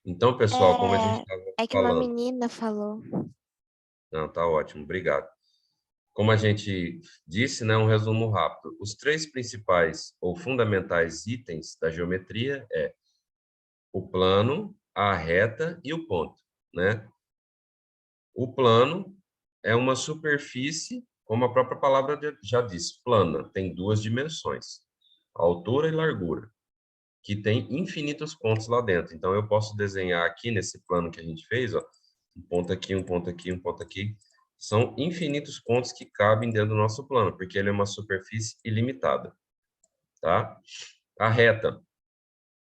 Então, pessoal, como a gente estava É que uma falando... menina falou. Não, tá ótimo, obrigado. Como a gente disse, né, um resumo rápido. Os três principais ou fundamentais itens da geometria é o plano, a reta e o ponto, né? O plano é uma superfície, como a própria palavra já diz, plana, tem duas dimensões, altura e largura, que tem infinitos pontos lá dentro. Então, eu posso desenhar aqui nesse plano que a gente fez, ó, um ponto aqui, um ponto aqui, um ponto aqui. São infinitos pontos que cabem dentro do nosso plano, porque ele é uma superfície ilimitada, tá? A reta,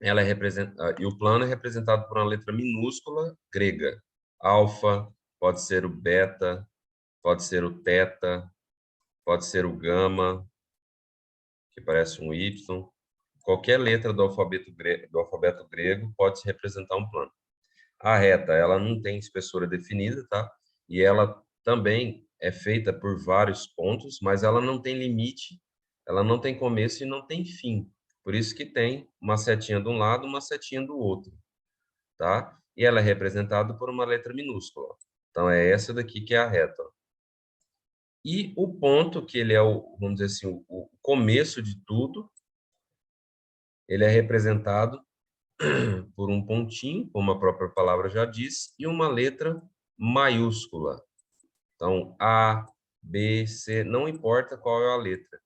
ela é representada, e o plano é representado por uma letra minúscula grega. Alfa, pode ser o beta, pode ser o teta, pode ser o gama, que parece um Y. Qualquer letra do alfabeto grego pode representar um plano. A reta, ela não tem espessura definida, tá? E ela também é feita por vários pontos, mas ela não tem limite, ela não tem começo e não tem fim. Por isso que tem uma setinha de um lado, uma setinha do outro, tá? E ela é representada por uma letra minúscula. Então, é essa daqui que é a reta. E o ponto, que ele é o, vamos dizer assim, o começo de tudo, ele é representado por um pontinho, como a própria palavra já diz, e uma letra maiúscula. Então, A, B, C, não importa qual é a letra,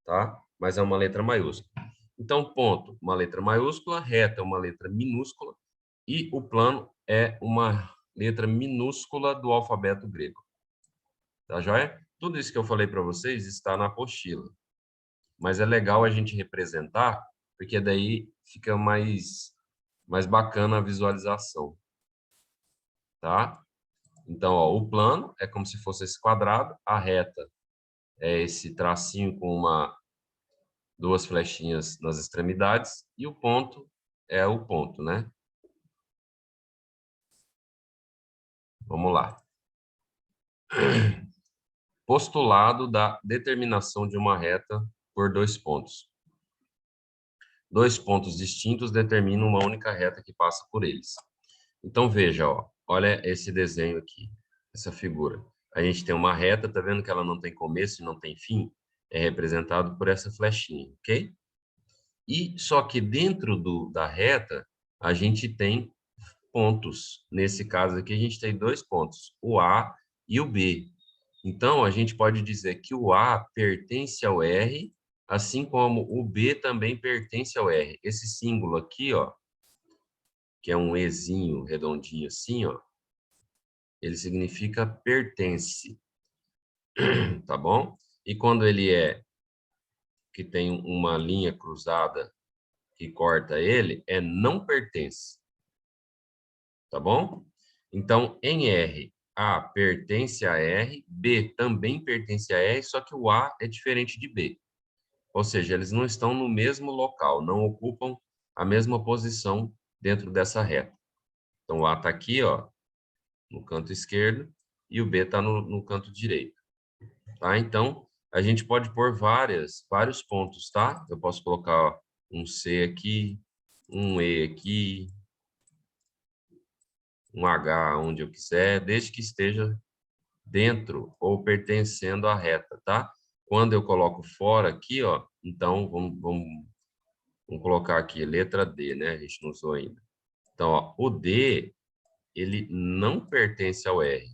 tá? Mas é uma letra maiúscula. Então, ponto, uma letra maiúscula, reta, uma letra minúscula, e o plano é uma letra minúscula do alfabeto grego. Tá joia? Tudo isso que eu falei para vocês está na apostila. Mas é legal a gente representar, porque daí fica mais bacana a visualização, tá? Então, ó, o plano é como se fosse esse quadrado, a reta é esse tracinho com duas flechinhas nas extremidades, e o ponto é o ponto, né? Vamos lá. Postulado da determinação de uma reta por dois pontos. Dois pontos distintos determinam uma única reta que passa por eles. Então, veja, ó, olha esse desenho aqui, essa figura. A gente tem uma reta, tá vendo que ela não tem começo e não tem fim? É representado por essa flechinha, ok? E só que dentro da reta, a gente tem pontos. Nesse caso aqui, a gente tem dois pontos, o A e o B. Então, a gente pode dizer que o A pertence ao R, assim como o B também pertence ao R. Esse símbolo aqui, ó, que é um Ezinho redondinho assim, ó, ele significa pertence, tá bom? E quando ele que tem uma linha cruzada que corta ele, é não pertence, tá bom? Então, em R, A pertence a R, B também pertence a R, só que o A é diferente de B. Ou seja, eles não estão no mesmo local, não ocupam a mesma posição dentro dessa reta. Então, o A está aqui, ó, no canto esquerdo, e o B está no canto direito. Tá? Então, a gente pode pôr vários pontos, tá? Eu posso colocar ó, um C aqui, um E aqui, um H onde eu quiser, desde que esteja dentro ou pertencendo à reta, tá? Quando eu coloco fora aqui, ó, então vamos colocar aqui letra D, né? A gente não usou ainda. Então, ó, o D, ele não pertence ao R.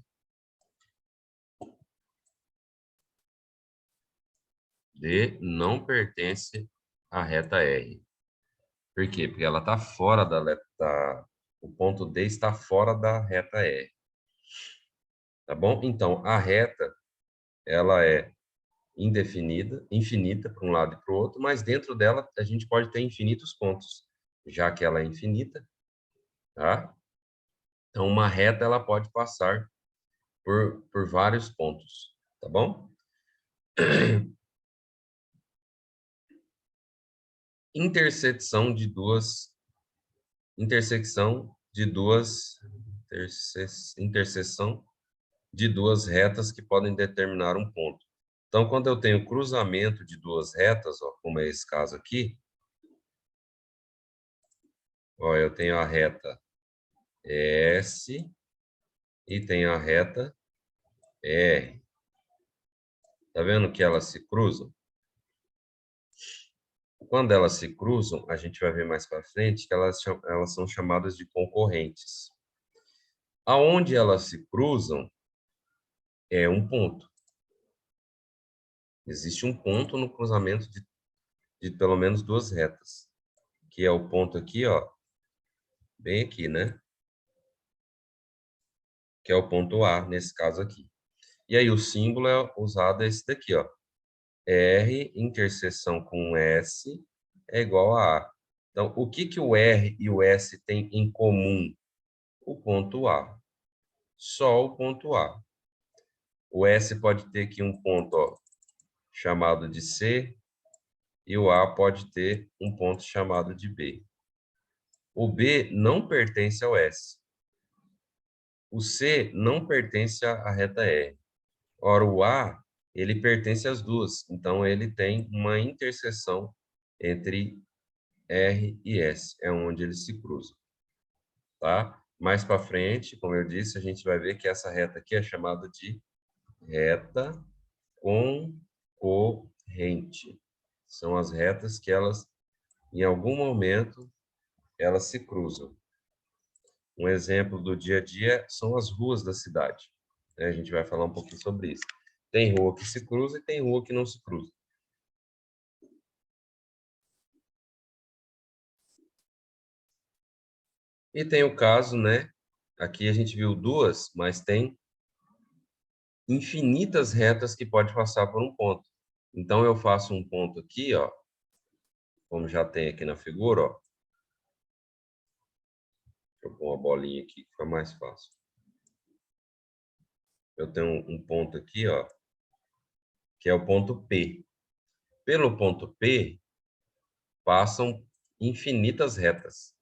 D não pertence à reta R. Por quê? Porque ela está fora o ponto D está fora da reta R. Tá bom? Então, a reta, ela é indefinida, infinita para um lado e para o outro, mas dentro dela a gente pode ter infinitos pontos, já que ela é infinita, tá? Então, uma reta, ela pode passar por vários pontos, tá bom? Intersecção de duas interseção de duas retas que podem determinar um ponto. Então, quando eu tenho cruzamento de duas retas, ó, como é esse caso aqui, ó, eu tenho a reta S e tem a reta R. Tá vendo que elas se cruzam? Quando elas se cruzam, a gente vai ver mais para frente que elas são chamadas de concorrentes. Aonde elas se cruzam é um ponto. Existe um ponto no cruzamento de pelo menos duas retas, que é o ponto aqui, ó, bem aqui, né? Que é o ponto A, nesse caso aqui. E aí o símbolo é usado esse daqui, ó. R interseção com S é igual a A. Então, o que que o R e o S têm em comum? O ponto A. Só o ponto A. O S pode ter aqui um ponto, ó, chamado de C, e o A pode ter um ponto chamado de B. O B não pertence ao S. O C não pertence à reta R. Ora, o A, ele pertence às duas. Então, ele tem uma interseção entre R e S. É onde eles se cruzam. Tá? Mais para frente, como eu disse, a gente vai ver que essa reta aqui é chamada de reta concorrente. São as retas que elas, em algum momento, elas se cruzam. Um exemplo do dia a dia são as ruas da cidade. Né? A gente vai falar um pouquinho sobre isso. Tem rua que se cruza e tem rua que não se cruza. E tem o caso, né? Aqui a gente viu duas, mas tem infinitas retas que pode passar por um ponto. Então, eu faço um ponto aqui, ó, como já tem aqui na figura, ó. Deixa eu pôr uma bolinha aqui, que fica mais fácil. Eu tenho um ponto aqui, ó, que é o ponto P. Pelo ponto P, passam infinitas retas.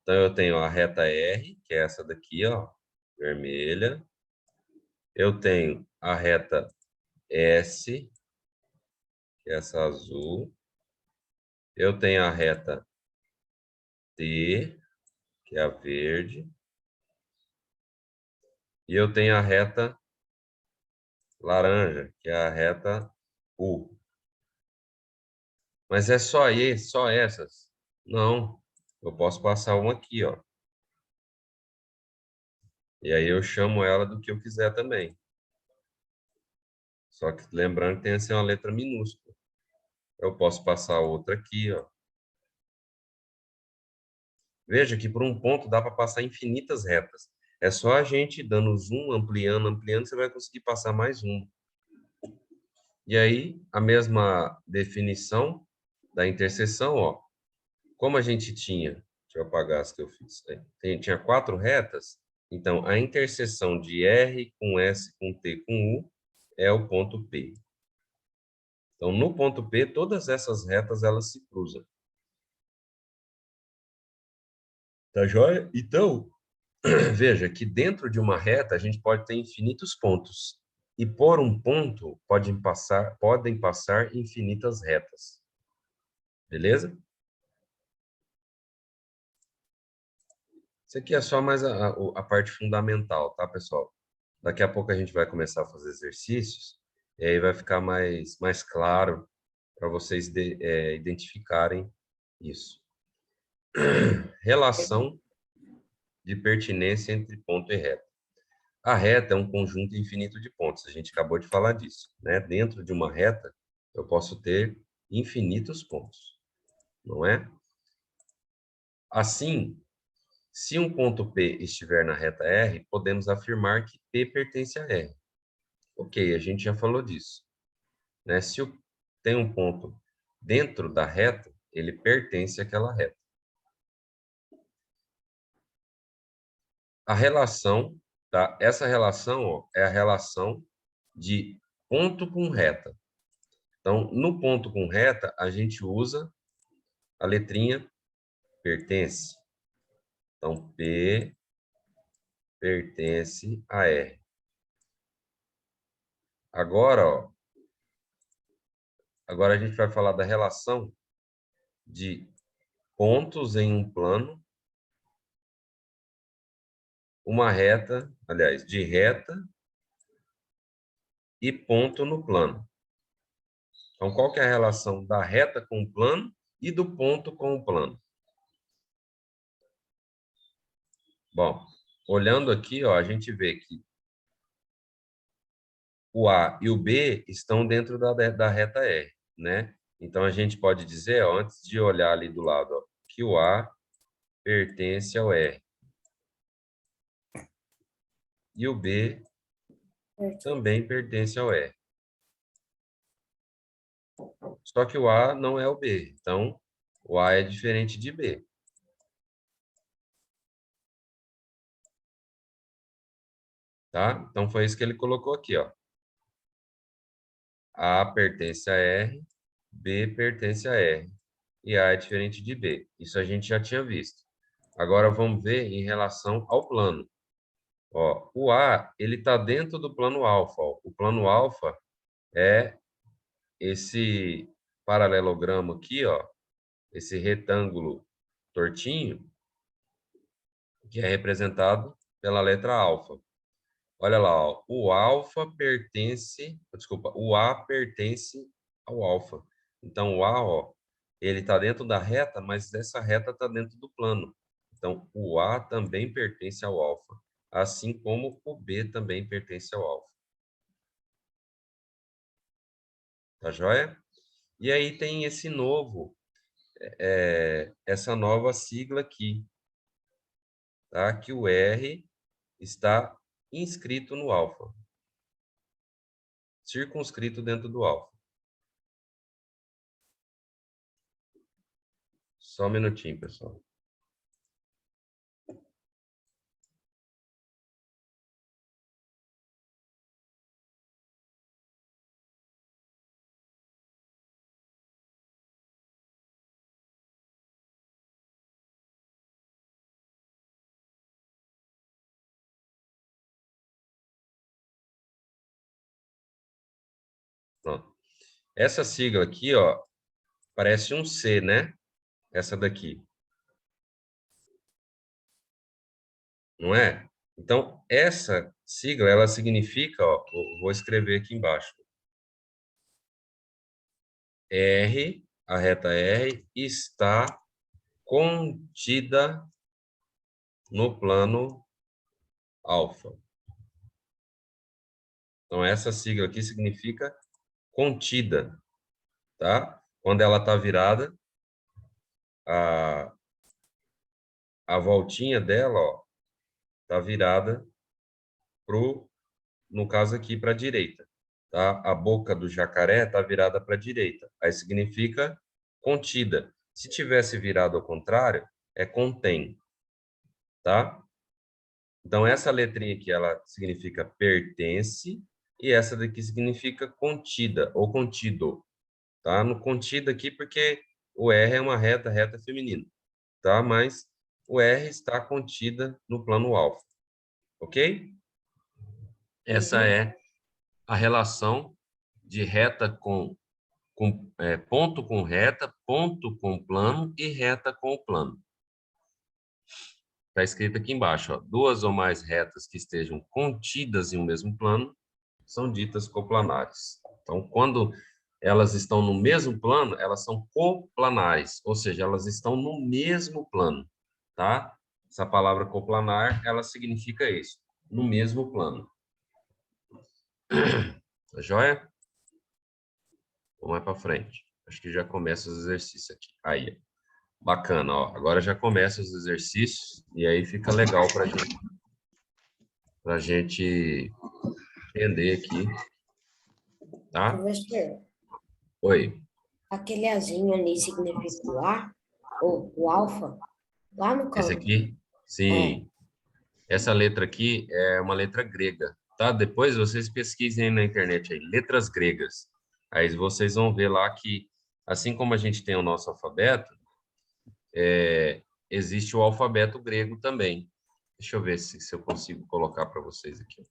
Então, eu tenho a reta R, que é essa daqui, ó, vermelha. Eu tenho a reta S, que é essa azul. Eu tenho a reta T, que é a verde. E eu tenho a reta laranja, que é a reta U. Mas é só esse, só essas? Não. Eu posso passar uma aqui, ó. E aí eu chamo ela do que eu quiser também. Só que lembrando que tem que ser uma letra minúscula. Eu posso passar outra aqui, ó. Veja que por um ponto dá para passar infinitas retas. É só a gente dando zoom, ampliando, ampliando, você vai conseguir passar mais uma. E aí, a mesma definição da interseção, ó. Como a gente tinha, deixa eu apagar as que eu fiz, né? Tinha quatro retas, então a interseção de R com S com T com U é o ponto P. Então, no ponto P, todas essas retas elas se cruzam. Tá joia? Então, veja que dentro de uma reta a gente pode ter infinitos pontos. E por um ponto podem passar infinitas retas. Beleza? Isso aqui é só mais a parte fundamental, tá, pessoal? Daqui a pouco a gente vai começar a fazer exercícios, e aí vai ficar mais claro para vocês identificarem isso. Relação de pertinência entre ponto e reta. A reta é um conjunto infinito de pontos, a gente acabou de falar disso, né? Dentro de uma reta, eu posso ter infinitos pontos, não é? Assim, se um ponto P estiver na reta R, podemos afirmar que P pertence a R. Ok, a gente já falou disso, né? Se tem um ponto dentro da reta, ele pertence àquela reta. A relação, tá? Essa relação, ó, é a relação de ponto com reta. Então, no ponto com reta, a gente usa a letrinha pertence. Então, P pertence a R. Agora, ó, agora a gente vai falar da relação de pontos em um plano uma reta, aliás, de reta e ponto no plano. Então, qual que é a relação da reta com o plano e do ponto com o plano? Bom, olhando aqui, ó, a gente vê que o A e o B estão dentro da reta R, né? Então, a gente pode dizer, ó, antes de olhar ali do lado, ó, que o A pertence ao R. E o B também pertence ao R. Só que o A não é o B. Então, o A é diferente de B. Tá? Então, foi isso que ele colocou aqui, ó. A pertence a R, B pertence a R. E A é diferente de B. Isso a gente já tinha visto. Agora, vamos ver em relação ao plano. Ó, o A, ele está dentro do plano alfa. Ó. O plano alfa é esse paralelogramo aqui, ó, esse retângulo tortinho, que é representado pela letra alfa. Olha lá, ó, o alfa pertence, desculpa, o A pertence ao alfa. Então, o A, ó, ele está dentro da reta, mas essa reta está dentro do plano. Então, o A também pertence ao alfa, assim como o B também pertence ao alfa. Tá joia? E aí tem esse novo, essa nova sigla aqui, tá? Que o R está inscrito no alfa, circunscrito dentro do alfa. Só um minutinho, pessoal. Pronto. Essa sigla aqui, ó, parece um C, né? Essa daqui. Não é? Então, essa sigla, ela significa, ó, vou escrever aqui embaixo. R, a reta R, está contida no plano alfa. Então, essa sigla aqui significa contida, tá? Quando ela está virada, a, a voltinha dela, ó, está virada pro, no caso aqui, para a direita, tá? A boca do jacaré está virada para a direita. Aí significa contida. Se tivesse virado ao contrário, é contém, tá? Então, essa letrinha aqui, ela significa pertence, e essa daqui significa contida, ou contido, tá? No contido aqui, porque o R é uma reta, reta feminina, tá? Mas o R está contida no plano alfa, ok? Essa é a relação de reta com ponto com reta, ponto com plano e reta com o plano. Está escrito aqui embaixo, ó, duas ou mais retas que estejam contidas em um mesmo plano são ditas coplanares. Então, quando elas estão no mesmo plano, elas são coplanares, ou seja, elas estão no mesmo plano, tá? Essa palavra coplanar, ela significa isso, no mesmo plano. Tá joia? Vamos mais para frente. Acho que já começa os exercícios aqui. Aí, bacana, ó. Agora já começa os exercícios e aí fica legal para gente entender aqui, tá? Professor, Oi. aquele azinho ali significa o A, ou o alfa, lá no Esse canto. aqui? É. Sim. Essa letra aqui é uma letra grega, tá? Depois vocês pesquisem na internet aí, letras gregas. Aí vocês vão ver lá que, assim como a gente tem o nosso alfabeto, existe o alfabeto grego também. Deixa eu ver se eu consigo colocar para vocês aqui.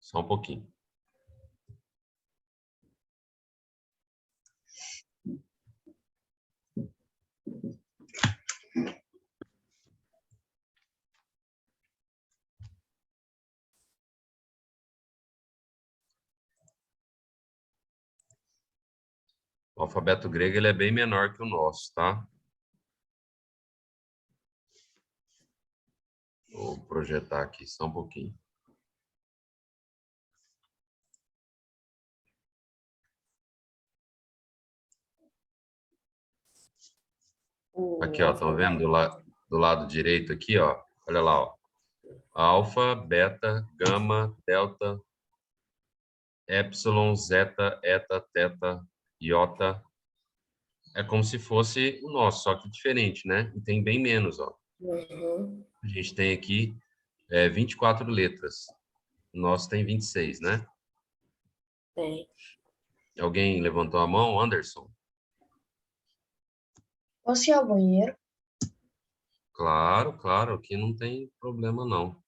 Só um pouquinho. O alfabeto grego ele é bem menor que o nosso, tá? Vou projetar aqui só um pouquinho. Aqui, ó, estão vendo do lado direito aqui, ó? Olha lá, ó. Alfa, beta, gama, delta, epsilon, zeta, eta, teta, iota. É como se fosse o nosso, só que diferente, né? E tem bem menos, ó. Uhum. A gente tem aqui 24 letras. O nosso tem 26, né? Tem. Alguém levantou a mão? Anderson? Posso ir ao banheiro? Claro, claro, aqui não tem problema, não.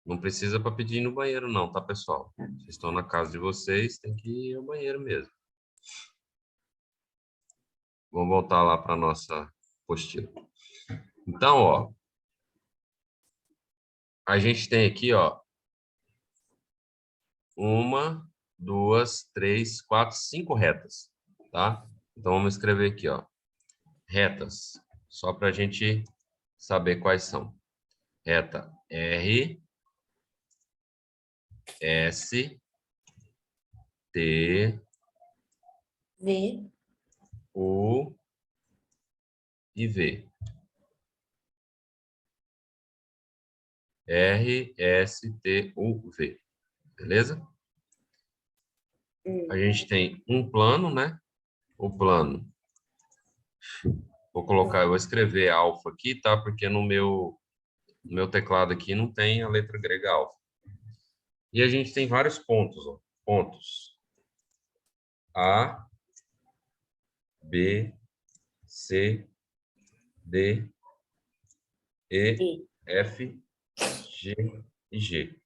Não precisa para pedir ir no banheiro, não, tá, pessoal? Vocês estão na casa de vocês, tem que ir ao banheiro mesmo. Vamos voltar lá para a nossa apostila. Então, ó, a gente tem aqui, ó, 1, 2, 3, 4, 5 retas, tá? Então, vamos escrever aqui, ó, retas, só para a gente saber quais são. Reta R, S, T, V. U e V. R, S, T, U, V. Beleza? A gente tem um plano, né? O plano. Eu vou escrever alfa aqui, tá? Porque no meu teclado aqui não tem a letra grega alfa. E a gente tem vários pontos, ó. Pontos. A, B, C, D, E, F, G e G.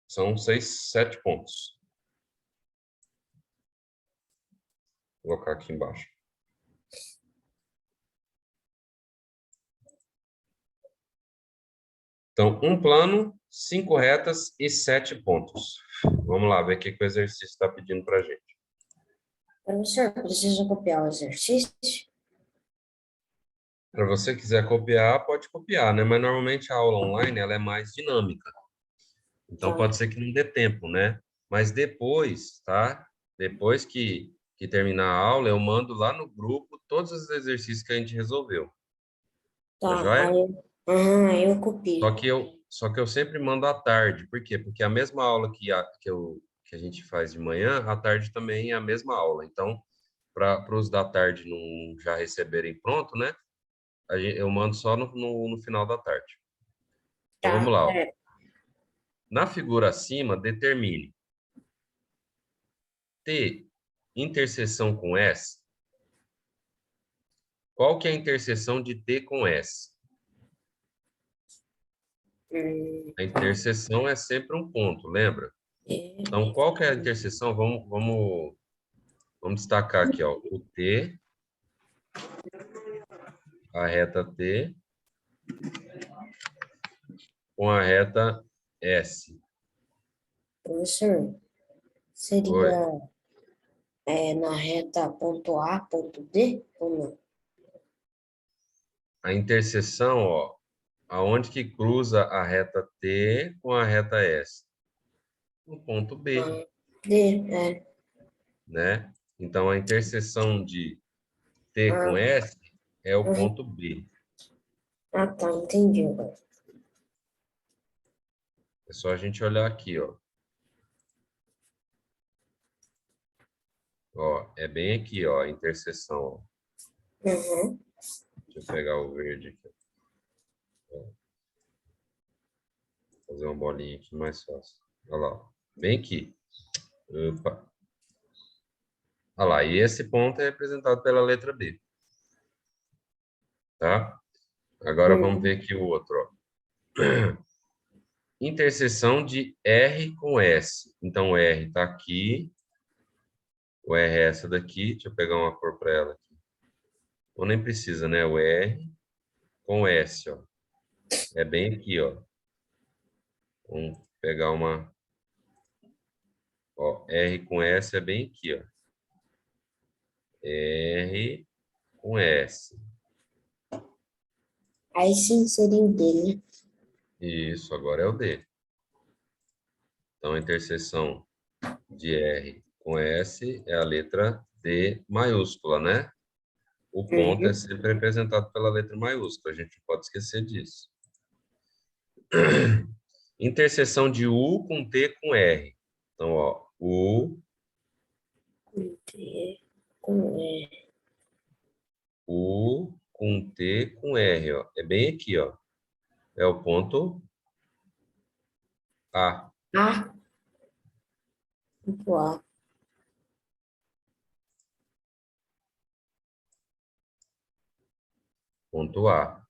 São 7 pontos. Vou colocar aqui embaixo. Então, um plano, 5 retas e 7 pontos. Vamos lá, ver o que o exercício está pedindo para a gente. Professor, precisa copiar o exercício? Para você quiser copiar, pode copiar, né? Mas normalmente a aula online ela é mais dinâmica. Então, Tá. pode ser que não dê tempo, né? Mas depois, tá? Depois que terminar a aula, eu mando lá no grupo todos os exercícios que a gente resolveu. Tá Tá. joia? Aí eu copio. Só que eu sempre mando à tarde. Por quê? Porque a mesma aula que a gente faz de manhã, à tarde também é a mesma aula. Então, para os da tarde não já receberem pronto, né? Eu mando só no final da tarde. Então, vamos Tá. lá, ó. Na figura acima, determine T interseção com S. Qual que é a interseção de T com S? A interseção é sempre um ponto, lembra? Então, qual que é a interseção? Vamos destacar aqui, ó. O T, a reta T, com a reta S. Professor, Oi. seria na reta ponto A, ponto D ou não? A interseção, ó, aonde que cruza a reta T com a reta S? No ponto B, Ah, D, né? Então, a interseção de T com Ah, S é o uhum. ponto B. Tá, entendi agora. É só a gente olhar aqui, ó. Ó, é bem aqui, ó, a interseção, ó. Uhum. Deixa eu pegar o verde aqui. Ó. Fazer uma bolinha aqui mais fácil. Olha lá, ó. Bem aqui. Opa. Olha lá, e esse ponto é representado pela letra B. Tá? Agora vamos ver aqui o outro, ó. Interseção de R com S. Então, o R está aqui. O R é essa daqui. Deixa eu pegar uma cor para ela aqui. Ou nem precisa, né? O R com S, ó. É bem aqui, ó. Vamos pegar uma... Ó, R com S é bem aqui, ó. R com S. Aí sim seria o D, né? Isso, agora é o D. Então, a interseção de R com S é a letra D maiúscula, né? O ponto é Uhum. sempre representado pela letra maiúscula, a gente não pode esquecer disso. Interseção de U com T com R. Então, ó, U, D com E. U com T com R, ó. É bem aqui, ó. É o ponto A. A. Ponto A. Ponto A.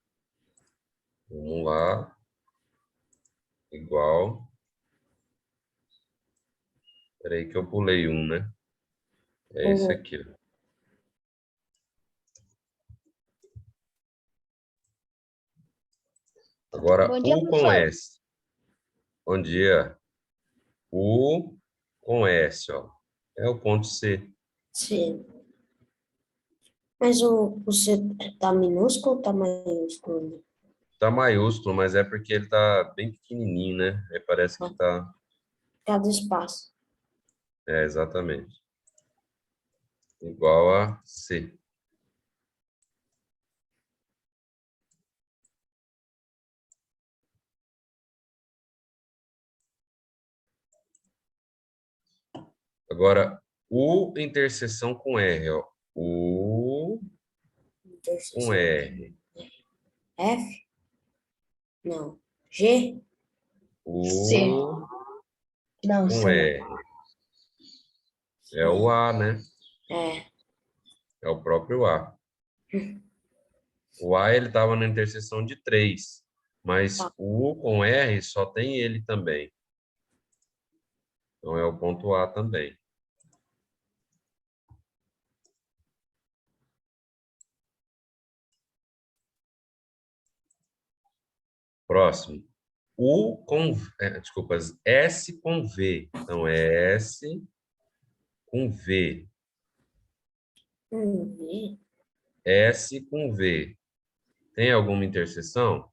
Vamos lá. Igual. Peraí que eu pulei um, né? É esse Uhum. aqui, ó. Agora, Bom dia, U com professor. S. Bom dia. U com S, ó. É o ponto C. C. Mas o C tá minúsculo ou tá maiúsculo? Tá maiúsculo, mas é porque ele tá bem pequenininho, né? Aí parece que tá... Cada espaço. É, exatamente. Igual a C. Agora, U interseção com R, ó. U com Interseção. R. F? Não. G? C. U Não, com C. R. É o A, né? É. É o próprio A. O A, ele estava na interseção de 3, mas Tá. o U com R só tem ele também. Então, é o ponto A também. Próximo. Desculpa, S com V. Então, é S com V. V? S com V. Tem alguma interseção?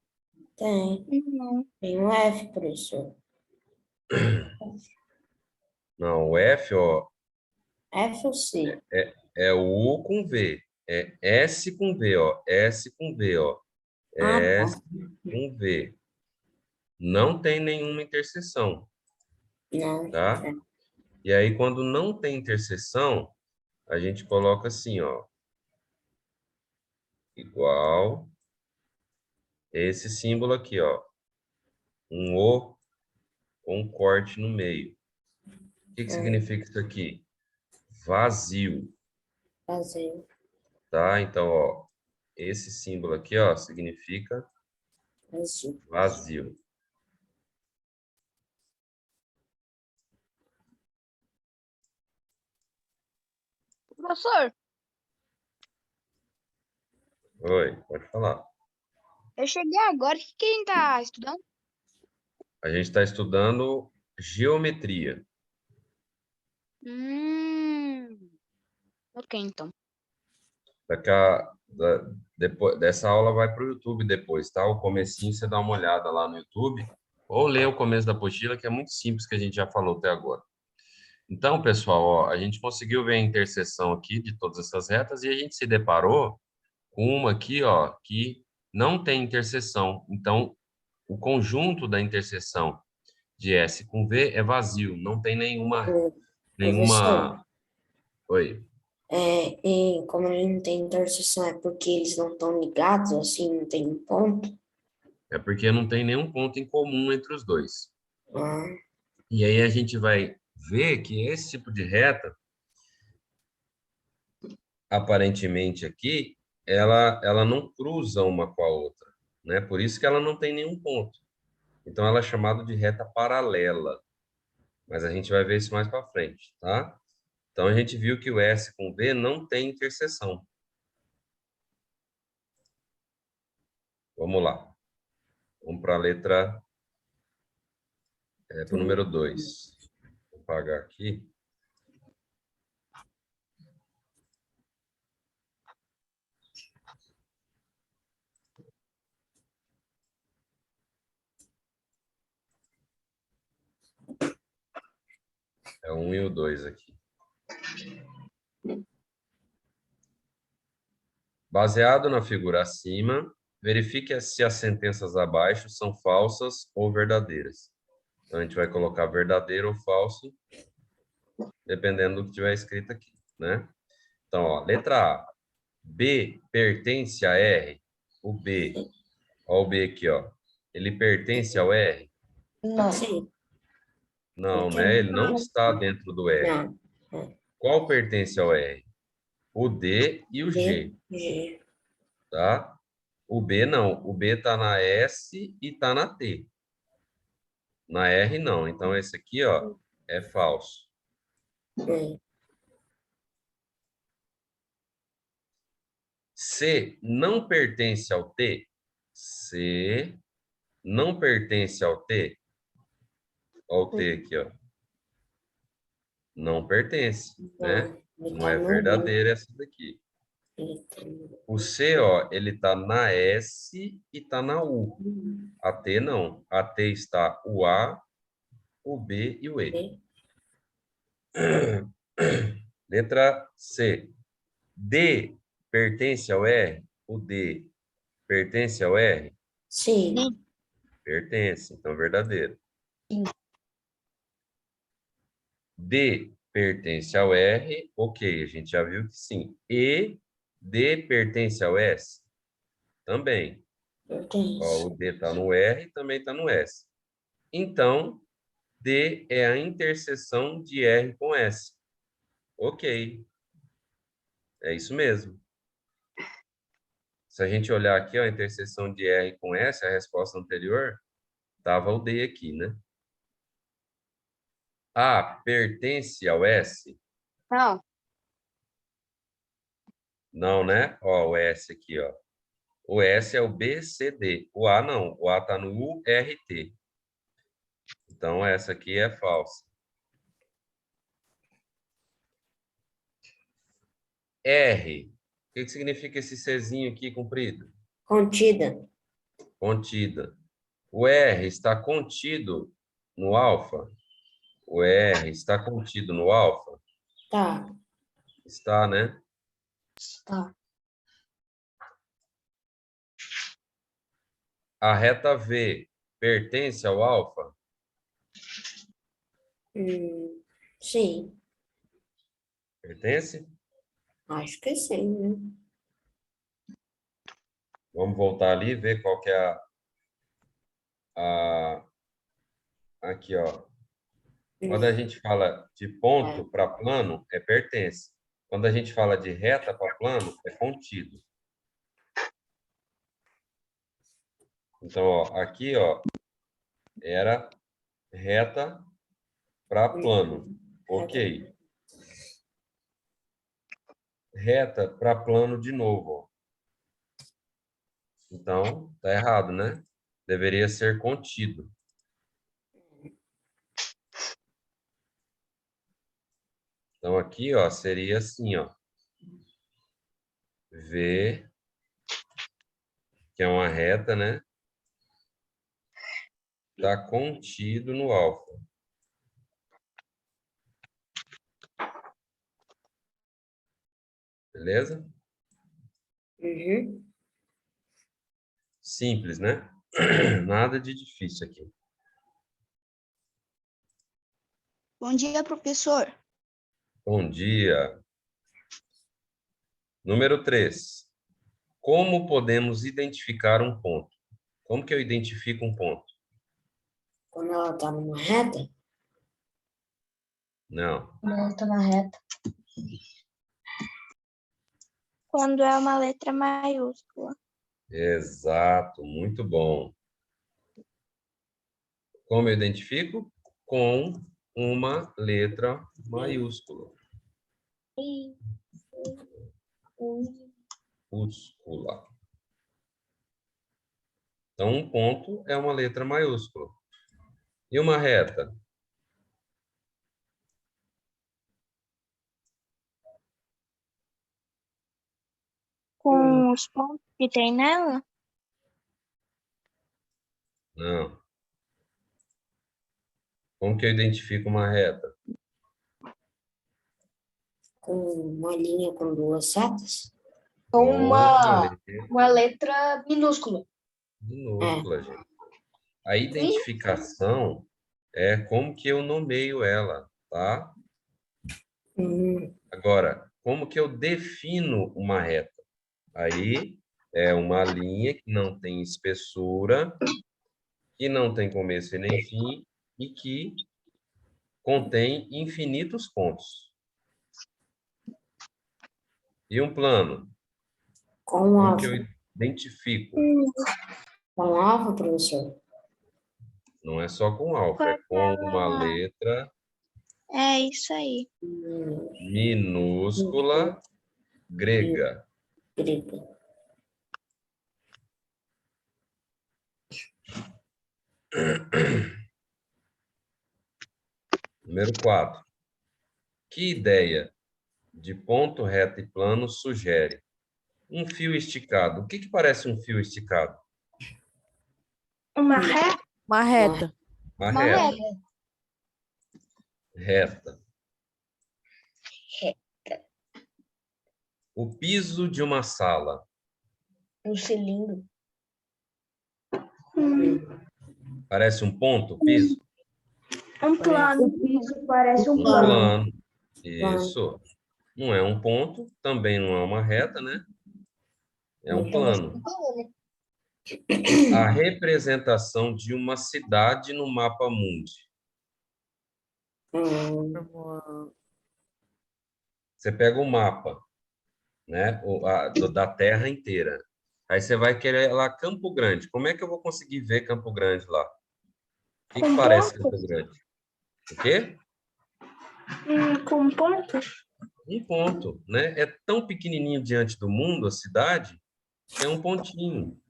Tem. Não. Tem um F, professor. Não, o F, ó, F ou C? é o U com V. É S com V, ó. S com V, ó. Ah, tá. S com V. Não tem nenhuma interseção, Não. tá? E aí, quando não tem interseção, a gente coloca assim, ó. Igual esse símbolo aqui, ó. Um O com um corte no meio. O que que É. significa isso aqui? Vazio, Fazer. tá? Então, ó, esse símbolo aqui, ó, significa Azul. vazio. Professor, Oi, pode falar. eu cheguei agora. O que que a gente tá estudando? A gente está estudando geometria. Ok, então. Depois dessa aula vai para o YouTube depois, tá? O comecinho você dá uma olhada lá no YouTube ou lê o começo da apostila, que é muito simples, que a gente já falou até agora. Então, pessoal, ó, a gente conseguiu ver a interseção aqui de todas essas retas e a gente se deparou com uma aqui, ó, que não tem interseção. Então, o conjunto da interseção de S com V é vazio, não tem Professor, nenhuma... Oi. e como ele não tem interseção, é porque eles não estão ligados, assim, não tem um ponto? É porque não tem nenhum ponto em comum entre os dois. Ah, E aí a gente vai ver que esse tipo de reta, aparentemente aqui, ela não cruza uma com a outra, né? Por isso que ela não tem nenhum ponto. Então, ela é chamada de reta paralela. Mas a gente vai ver isso mais para frente, tá? Então, a gente viu que o S com V não tem interseção. Vamos lá. Vamos para a letra... para o número 2. Vou apagar aqui. É o 1 e o 2 aqui. Baseado na figura acima, verifique se as sentenças abaixo são falsas ou verdadeiras. Então, a gente vai colocar verdadeiro ou falso, dependendo do que tiver escrito aqui, né? Então, ó, letra A. B pertence a R. O B. Ó o B aqui, ó. Ele pertence ao R? Não. Sim. Não, Porque né? Ele não está dentro do R. não. Qual pertence ao R? O D e o G, D, G. tá? O B não. O B está na S e está na T. Na R, não. Então, esse aqui, ó, é falso. É. C não pertence ao T? C não pertence ao T? Olha o T aqui, ó. Não pertence, né? Não. Ele Não tá é no B. verdadeira essa daqui. Ele tá no O C, ó, ele tá na S e tá na U. A T não. A T está o A, o B e o E. B. Letra C. D pertence ao R? O D pertence ao R? Sim. Sim. Pertence, então verdadeiro. Sim. D pertence ao R, ok, a gente já viu que sim. E D pertence ao S? Também. Ó, Pertence. o D está no R e também está no S. Então, D é a interseção de R com S. Ok, é isso mesmo. Se a gente olhar aqui, ó, a interseção de R com S, a resposta anterior, estava o D aqui, né? A pertence ao S? Não. Não, né? Ó, o S aqui, ó. O S é o BCD. O A não. O A está no URT. Então, essa aqui é falsa. R. O que significa esse Czinho aqui comprido? Contida. Contida. O R está contido no alfa? O R está contido no alfa? Tá. Está, né? Tá. A reta V pertence ao alfa? Sim. Pertence? Acho que sim, né? Vamos voltar ali e ver qual que é a... Aqui, ó. Quando a gente fala de ponto para plano, é pertence. Quando a gente fala de reta para plano, é contido. Então, ó, aqui, ó, era reta para plano. Ok. Reta para plano de novo, ó. Então, tá errado, né? Deveria ser contido. Então, aqui, ó, seria assim, ó. V, que é uma reta, né? Está contido no alfa. Beleza? Uhum. Simples, né? Nada de difícil aqui. Bom dia, professor. Bom dia. Número 3. Como podemos identificar um ponto? Como que eu identifico um ponto? Quando ela tá numa reta? Não. Quando ela tá na reta. Quando é uma letra maiúscula. Exato, muito bom. Como eu identifico? Com uma letra maiúscula. Úscula. Então, um ponto é uma letra maiúscula. E uma reta? Com os pontos que tem nela? Não. Como que eu identifico uma reta? Com uma linha com duas setas? Com letra uma letra minúscula. minúscula, gente. A identificação é como que eu nomeio ela, tá? Agora, como que eu defino uma reta? Aí é uma linha que não tem espessura, que não tem começo e nem fim e que contém infinitos pontos. E um plano? Com Como que alfa. eu identifico? Com alfa, professor? Não é só com alfa, é com uma letra É isso aí. minúscula grega. Grega. Número 4. Que ideia de ponto reto e plano sugere? Um fio esticado. O que que parece um fio esticado? Uma reta. Uma reta. Uma Uma reta. reta. Reta. O piso de uma sala. Um cilindro. Parece um ponto, o piso? Um plano. O piso parece um Um plano. plano. Isso. Não é um ponto, também não é uma reta, né? É um plano. A representação de uma cidade no mapa mundi. Você pega o mapa, né? Da Terra inteira. Aí você vai querer lá Campo Grande. Como é que eu vou conseguir ver Campo Grande lá? O que parece Campo Grande? O quê? Com pontos? Um ponto, né? É tão pequenininho diante do mundo, a cidade, que é um pontinho.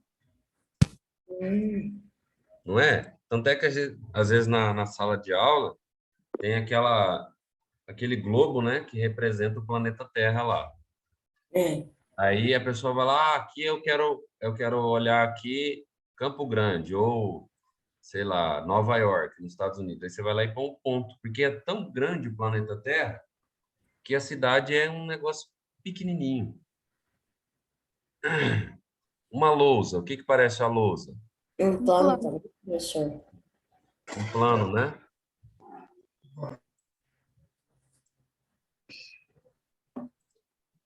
Não é? Tanto é que às vezes na sala de aula tem aquele globo, né, que representa o planeta Terra lá. Aí a pessoa vai lá, aqui eu quero olhar aqui Campo Grande ou sei lá, Nova York, nos Estados Unidos. Aí você vai lá e põe um ponto, porque é tão grande o planeta Terra que a cidade é um negócio pequenininho. Uma lousa, o que que parece a lousa? Um plano também, professor. Um plano, né?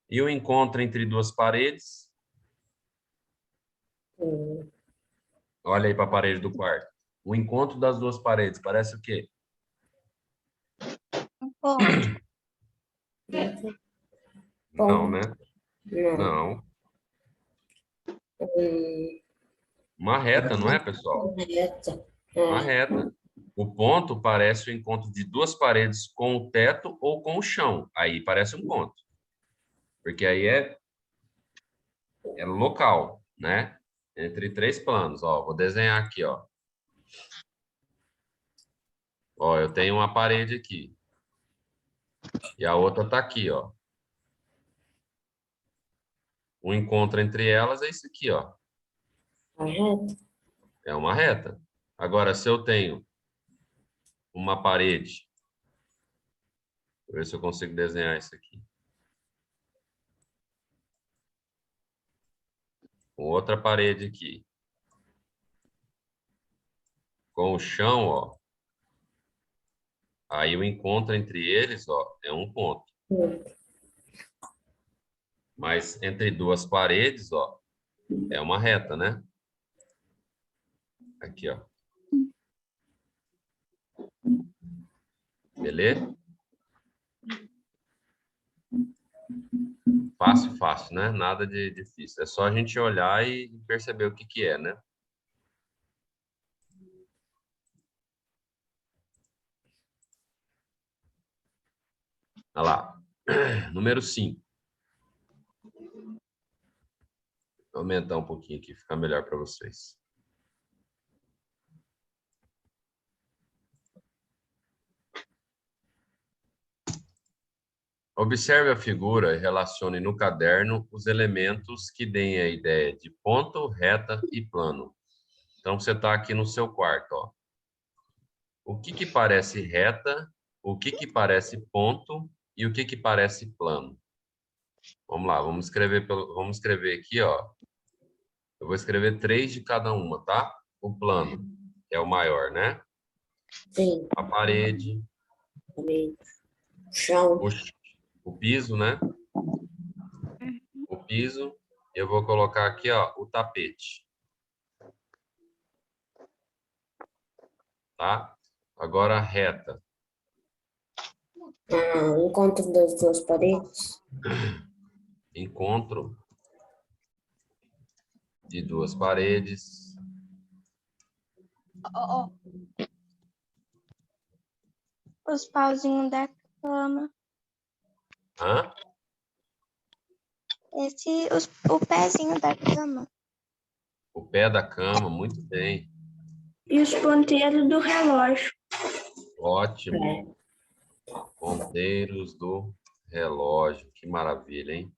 E o encontro entre duas paredes. Olha aí para a parede do quarto. O encontro das duas paredes parece o quê? Um ponto. Não, né? Não. Não. Uma reta, não é, pessoal? Reta. Uma reta. O ponto parece o encontro de duas paredes com o teto ou com o chão. Aí parece um ponto. Porque aí é local, né? Entre três planos. Ó, vou desenhar aqui, ó. Ó, eu tenho uma parede aqui. E a outra tá aqui, ó. O encontro entre elas é isso aqui, ó. É uma reta. Agora, se eu tenho uma parede, deixa eu ver se eu consigo desenhar isso aqui. Com outra parede aqui. Com o chão, ó. Aí o encontro entre eles, ó, é um ponto. Mas entre duas paredes, ó, é uma reta, né? Aqui, ó. Beleza? Fácil, fácil, né? Nada de difícil. É só a gente olhar e perceber o que que é, né? Olha lá. Número 5. Vou aumentar um pouquinho aqui, ficar melhor para vocês. Observe a figura e relacione no caderno os elementos que deem a ideia de ponto, reta e plano. Então, você está aqui no seu quarto, ó. O que parece reta, o que parece ponto e o que parece plano? Vamos lá, vamos escrever aqui, ó. Eu vou escrever 3 de cada uma, tá? O plano é o maior, né? Sim, A parede, também. Chão. o piso, né? O piso. Eu vou colocar aqui, ó, o tapete. Tá? Agora a reta. Encontro das duas paredes. Encontro de duas paredes. Ó, Os pauzinhos da cama. Hã? O pezinho da cama. O pé da cama, muito bem. E os ponteiros do relógio. Ótimo. Ponteiros do relógio. Que maravilha, hein?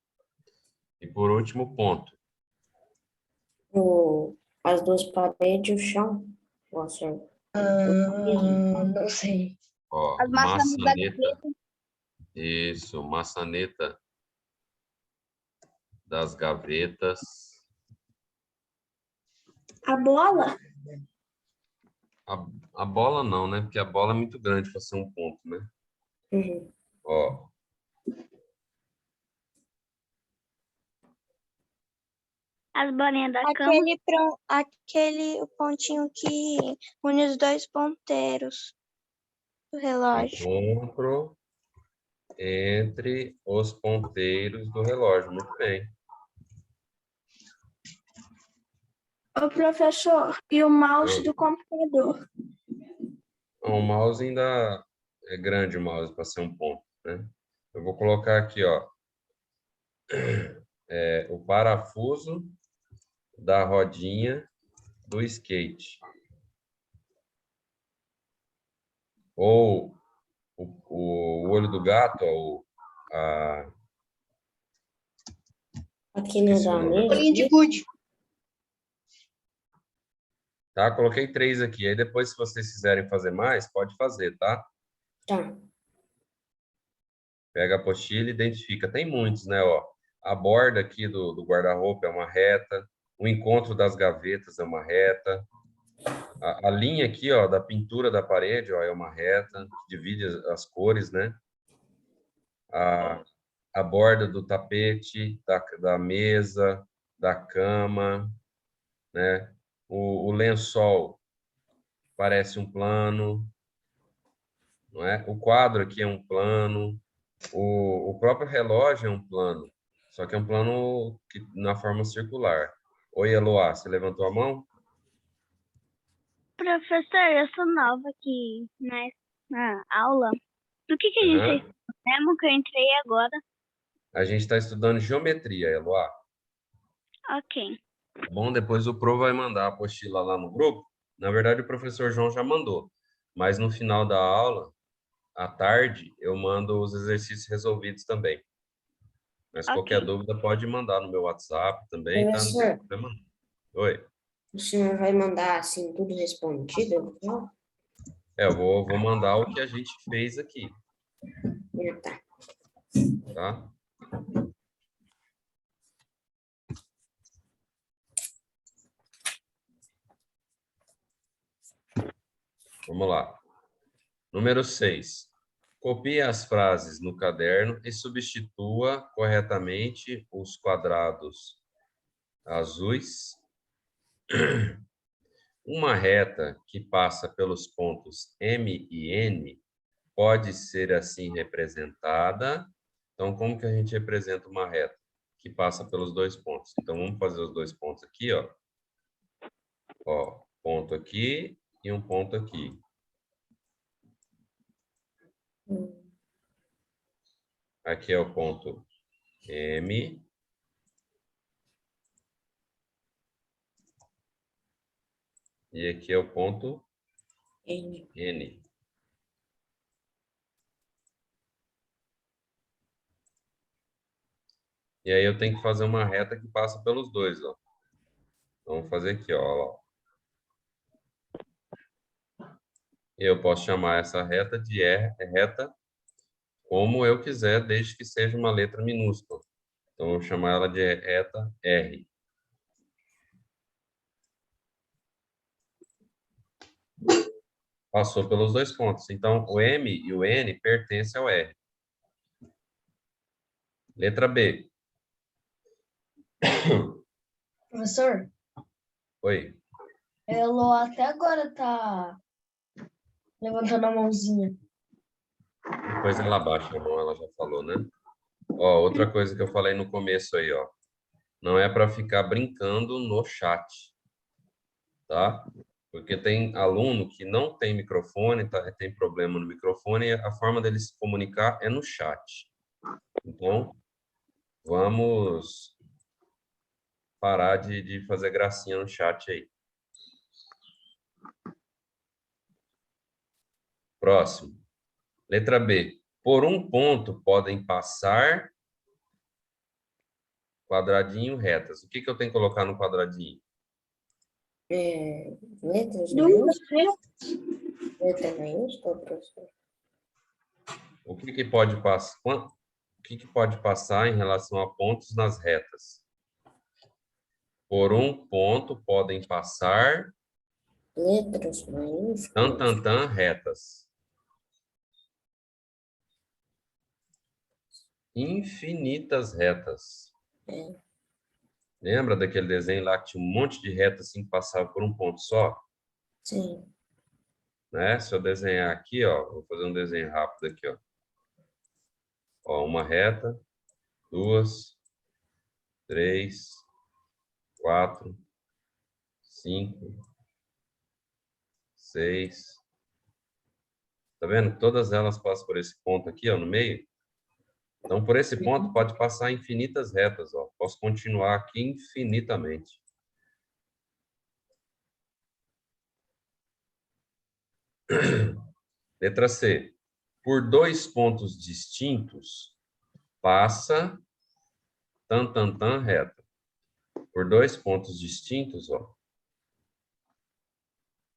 E por último, ponto. As duas paredes e o chão. Nossa, Não sei. Ó, as maçãs da maçaneta. Isso, maçaneta das gavetas. A bola? A bola não, né? Porque a bola é muito grande para ser um ponto, né? uhum. Ó, As bolinhas da cama? O pontinho que une os dois ponteiros do relógio. encontro entre os ponteiros do relógio. Muito bem. Ô, professor, e o mouse Oi. do computador? O mouse ainda é grande, o mouse para ser um ponto, né? Eu vou colocar aqui, ó, o parafuso da rodinha do skate. Ou o olho do gato, ó, Aqui na esqueci o da nome mesa. agora. bolinha de gude. Tá? Coloquei 3 aqui. Aí depois, se vocês quiserem fazer mais, pode fazer, tá? Tá. Pega a apostila e identifica. Tem muitos, né? Ó, a borda aqui do guarda-roupa é uma reta. O encontro das gavetas é uma reta. A linha aqui, ó, da pintura da parede, ó, é uma reta. Divide as cores, né? A borda do tapete, da mesa, da cama, né? O lençol parece um plano, não é? O quadro aqui é um plano. O próprio relógio é um plano, só que é um plano na forma circular. Oi, Eloá, você levantou a mão? Professor, eu sou nova aqui na aula. Do que a gente Aham. mesmo que eu entrei agora? A gente está estudando geometria, Eloá. Ok. Tá bom? Depois o Pro vai mandar a apostila lá no grupo. Na verdade, o professor João já mandou, mas no final da aula, à tarde, eu mando os exercícios resolvidos também. Mas qualquer Ok. dúvida pode mandar no meu WhatsApp também, tá? Não tem Professor, problema não. Oi. o senhor vai mandar assim tudo respondido? Não? Eu vou mandar o que a gente fez aqui, Tá. tá? Vamos lá. Número 6. Copie as frases no caderno e substitua corretamente os quadrados azuis. Uma reta que passa pelos pontos M e N pode ser assim representada. Então, como que a gente representa uma reta que passa pelos dois pontos? Então, vamos fazer os dois pontos aqui, ó. Ó, ponto aqui e um ponto aqui. Aqui é o ponto M. E aqui é o ponto N. N. E aí eu tenho que fazer uma reta que passa pelos dois, ó. Então, vamos fazer aqui, ó. Eu posso chamar essa reta de reta como eu quiser, desde que seja uma letra minúscula. Então, eu vou chamar ela de reta R. Passou pelos dois pontos. Então, o M e o N pertencem ao R. Letra B. Professor, Oi. ela até agora tá levantando a mãozinha. Depois ela abaixa a mão, ela já falou, né? Ó, outra coisa que eu falei no começo aí, ó. Não é para ficar brincando no chat, tá? Porque tem aluno que não tem microfone, tem problema no microfone, e a forma dele se comunicar é no chat. Então, vamos parar de fazer gracinha no chat aí. Próximo. Letra B. Por um ponto podem passar quadradinho retas. O que que eu tenho que colocar no quadradinho? Letras Duas maiúsculas? Letra maiúscula, professor? O que que pode passar? O que que pode passar em relação a pontos nas retas? Por um ponto podem passar Letras maiúsculas? retas. Infinitas retas. É. Lembra daquele desenho lá que tinha um monte de retas assim que passava por um ponto só? Sim. Né? Se eu desenhar aqui, ó, vou fazer um desenho rápido aqui, ó. Ó, uma reta, duas, três, quatro, cinco, seis. Tá vendo? Todas elas passam por esse ponto aqui, ó, no meio. Então, por esse ponto pode passar infinitas retas, ó. Posso continuar aqui infinitamente. Letra C. Por dois pontos distintos, passa reta. Por dois pontos distintos, ó,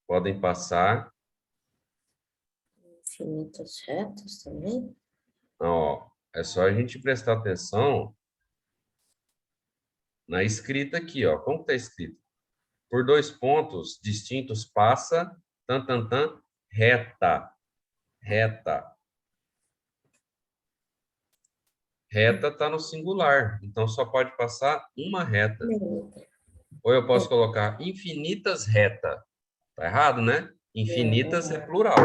podem passar, Infinitas retas também? ó, é só a gente prestar atenção na escrita aqui, ó. Como está escrito? Por dois pontos distintos, passa, reta. Reta. Reta está no singular, então só pode passar uma reta. Ou eu posso colocar infinitas reta. Tá errado, né? Infinitas é plural,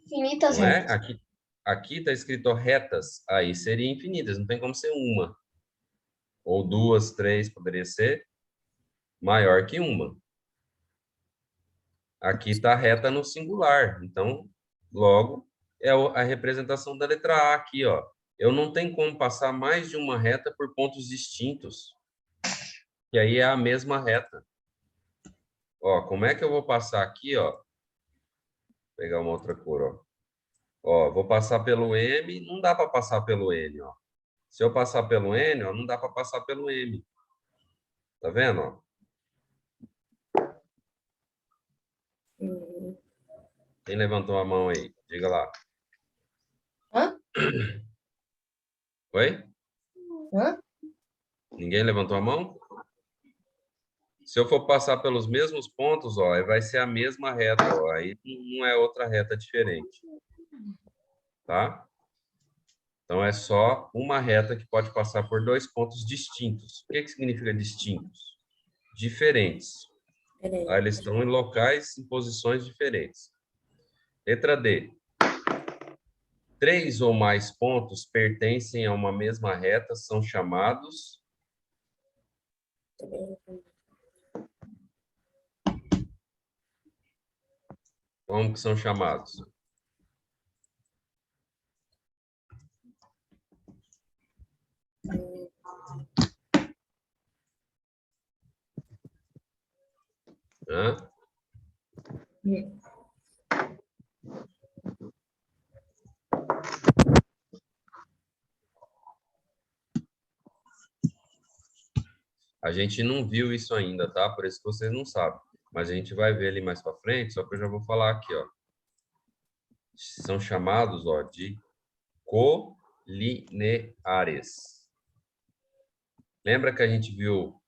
Infinitas não é? retas. Aqui está escrito retas, aí seria infinitas, não tem como ser uma. Ou duas, três, poderia ser maior que uma. Aqui está reta no singular, então, logo, é a representação da letra A aqui, ó. Eu não tenho como passar mais de uma reta por pontos distintos, que aí é a mesma reta. Ó, como é que eu vou passar aqui, ó? Vou pegar uma outra cor, ó. Ó, vou passar pelo M, não dá para passar pelo N, ó. Se eu passar pelo N, ó, não dá para passar pelo M. Tá vendo, ó? Uhum. Quem levantou a mão aí? Diga lá. Hã? Oi? Hã? Ninguém levantou a mão? Se eu for passar pelos mesmos pontos, ó, aí vai ser a mesma reta, ó. Aí não é outra reta diferente. Tá? Então, é só uma reta que pode passar por dois pontos distintos. O que que significa distintos? Diferentes. Tá? Eles estão em locais, em posições diferentes. Letra D. Três ou mais pontos pertencem a uma mesma reta, são chamados... Como que são chamados? Hã? A gente não viu isso ainda, tá? Por isso que vocês não sabem. Mas a gente vai ver ali mais para frente, só que eu já vou falar aqui, ó. São chamados, ó, de colineares. Lembra que a gente viu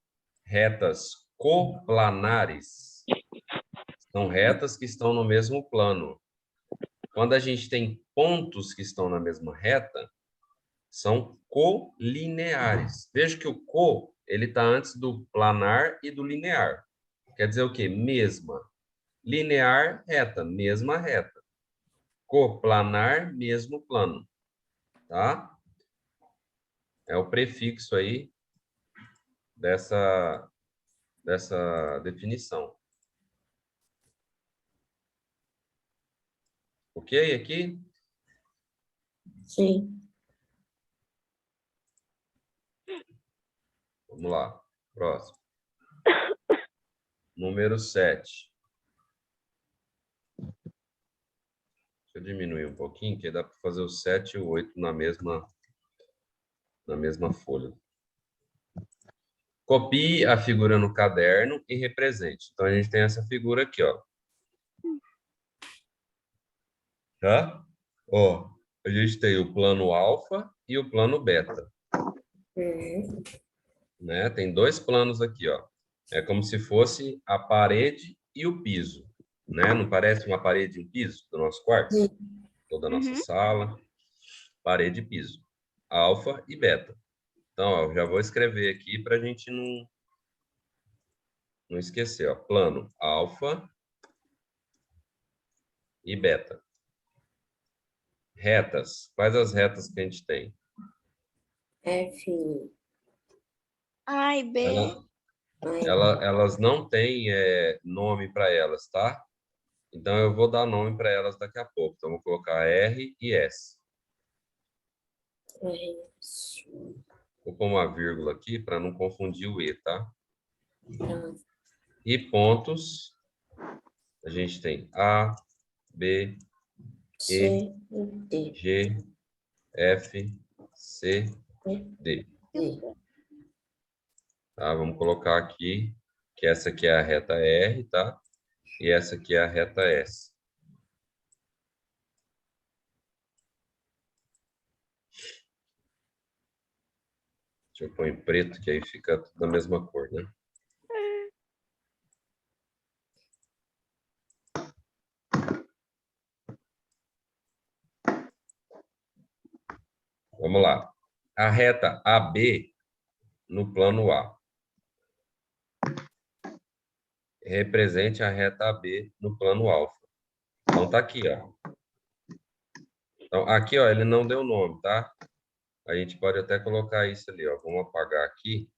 retas coplanares? São retas que estão no mesmo plano. Quando a gente tem pontos que estão na mesma reta, são colineares. Veja que o co, ele está antes do planar e do linear. Quer dizer o quê? Mesma. Linear, reta, mesma reta. Coplanar, mesmo plano. Tá? É o prefixo aí dessa definição. Ok aqui? Sim. Vamos lá. Próximo. Número 7. Deixa eu diminuir um pouquinho, que dá para fazer o 7 e o 8 na mesma folha. Copie a figura no caderno e represente. Então, a gente tem essa figura aqui, ó. Tá? Ó, a gente tem o plano alfa e o plano beta. Uhum. Né? Tem dois planos aqui, ó. É como se fosse a parede e o piso. Né? Não parece uma parede e um piso do nosso quarto? Toda a nossa sala. Parede e piso. Alfa e beta. Então, ó, eu já vou escrever aqui para a gente não esquecer. Ó. Plano alfa e beta. Retas. Quais as retas que a gente tem? F, A e B. Elas não têm nome para elas, tá? Então, eu vou dar nome para elas daqui a pouco. Então, eu vou colocar R e S. Vou pôr uma vírgula aqui para não confundir o E, tá? E pontos. A gente tem A, B, C, D. G, F, C, D. Tá? Vamos colocar aqui que essa aqui é a reta R, tá? E essa aqui é a reta S. Deixa eu pôr em preto, que aí fica tudo da mesma cor, né? Vamos lá. A reta AB no plano A. Represente a reta AB no plano alfa. Então, tá aqui, ó. Então, aqui, ó, ele não deu nome, tá? A gente pode até colocar isso ali, ó. Vamos apagar aqui.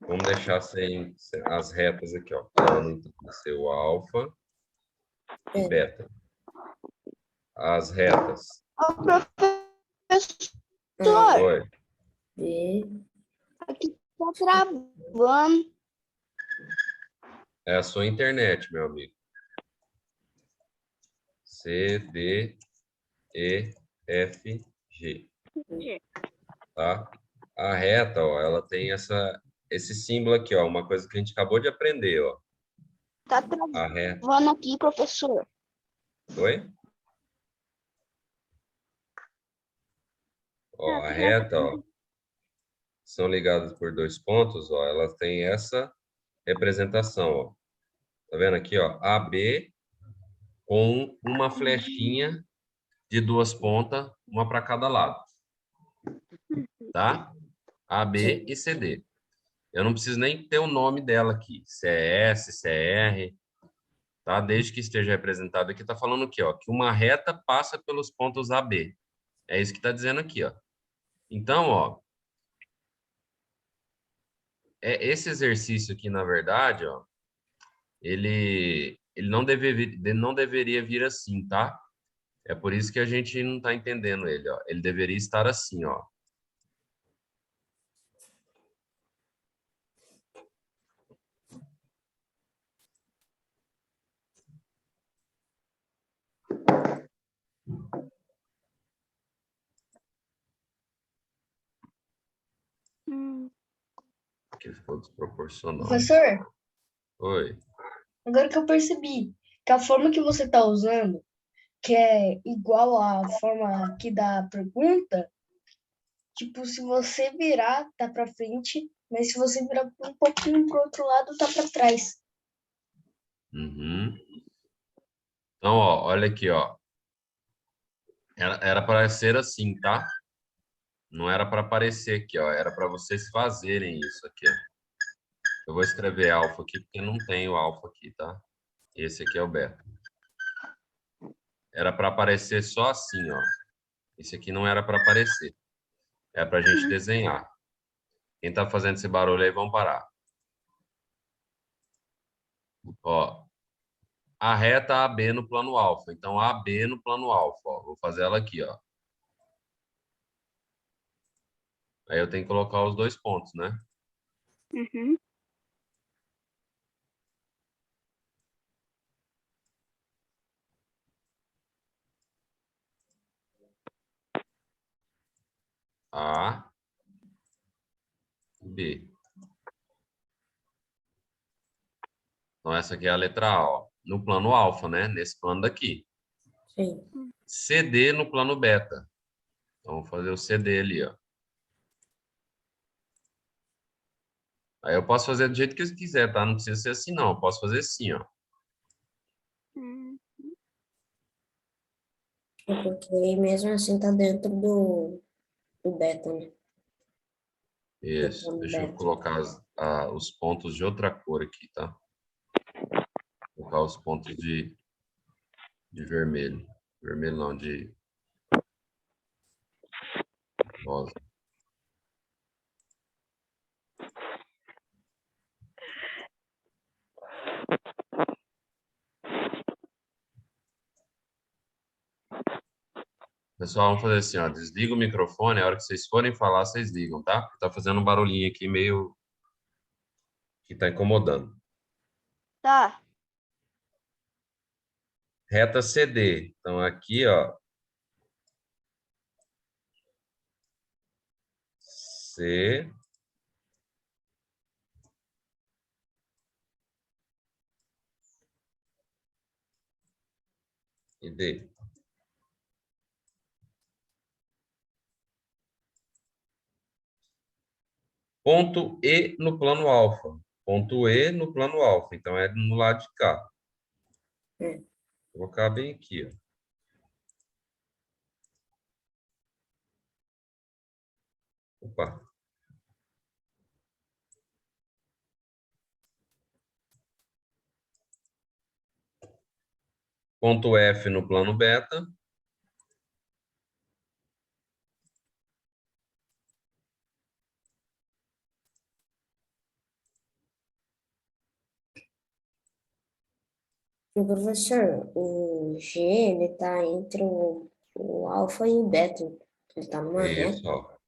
Vamos deixar sem as retas aqui, ó. Plano, então, vai ser o alfa e beta. As retas. Ô, professor, Oi. B, aqui tá travando. É a sua internet, meu amigo. C, D, E, F, G. Tá? A reta, ó, ela tem esse símbolo aqui, ó. Uma coisa que a gente acabou de aprender, ó. Tá A reta. travando aqui, professor. Oi? Ó, a reta, ó, são ligadas por dois pontos, ó, elas têm essa representação, ó. Tá vendo aqui, ó? AB com uma flechinha de duas pontas, uma para cada lado. Tá? AB e CD. Eu não preciso nem ter o nome dela aqui. Se é S, se é R, tá? Desde que esteja representado aqui, tá falando aqui, ó, que uma reta passa pelos pontos AB. É isso que tá dizendo aqui, ó. Então, ó, esse exercício aqui, na verdade, ó, ele não deveria vir assim, tá? É por isso que a gente não está entendendo ele, ó. Ele deveria estar assim, ó. aqui ficou desproporcional. Professor, Oi. agora que eu percebi que a forma que você está usando, que é igual à forma aqui da pergunta, tipo, se você virar, tá para frente, mas se você virar um pouquinho pro outro lado, tá para trás. Uhum. Então, ó, olha aqui, ó. Era para ser assim, tá? Não era para aparecer aqui, ó. Era para vocês fazerem isso aqui, ó. Eu vou escrever alfa aqui, porque não tem o alfa aqui, tá? Esse aqui é o beta. Era para aparecer só assim, ó. Esse aqui não era para aparecer. É para a gente desenhar. Quem tá fazendo esse barulho aí, vamos parar. Ó, a reta AB no plano alfa. Então, AB no plano alfa, ó. Vou fazer ela aqui, ó. Aí eu tenho que colocar os dois pontos, né? Uhum. A, B. Então, essa aqui é a letra A, ó. No plano alfa, né? Nesse plano daqui. Sim. CD no plano beta. Então, vou fazer o CD ali, ó. Aí eu posso fazer do jeito que eu quiser, tá? Não precisa ser assim, não. Eu posso fazer assim, ó. Hum. Porque mesmo assim tá dentro do beta, né? Do Isso. plano Deixa eu beta. colocar os pontos de outra cor aqui, tá? Vou colocar os pontos de vermelho. Vermelho não, de rosa. Pessoal, vamos fazer assim, ó. Desliga o microfone, a hora que vocês forem falar, vocês ligam, tá? Porque tá fazendo um barulhinho aqui meio que tá incomodando. Tá. Reta CD. Então, aqui, ó. C. E D. Ponto E no plano alfa. Ponto E no plano alfa. Então, é no lado de cá. É. Vou colocar bem aqui, ó. Opa. Ponto F no plano beta. E, professor, o G, ele tá entre o alfa e o beta. Ele tá numa Isso, reta. ó.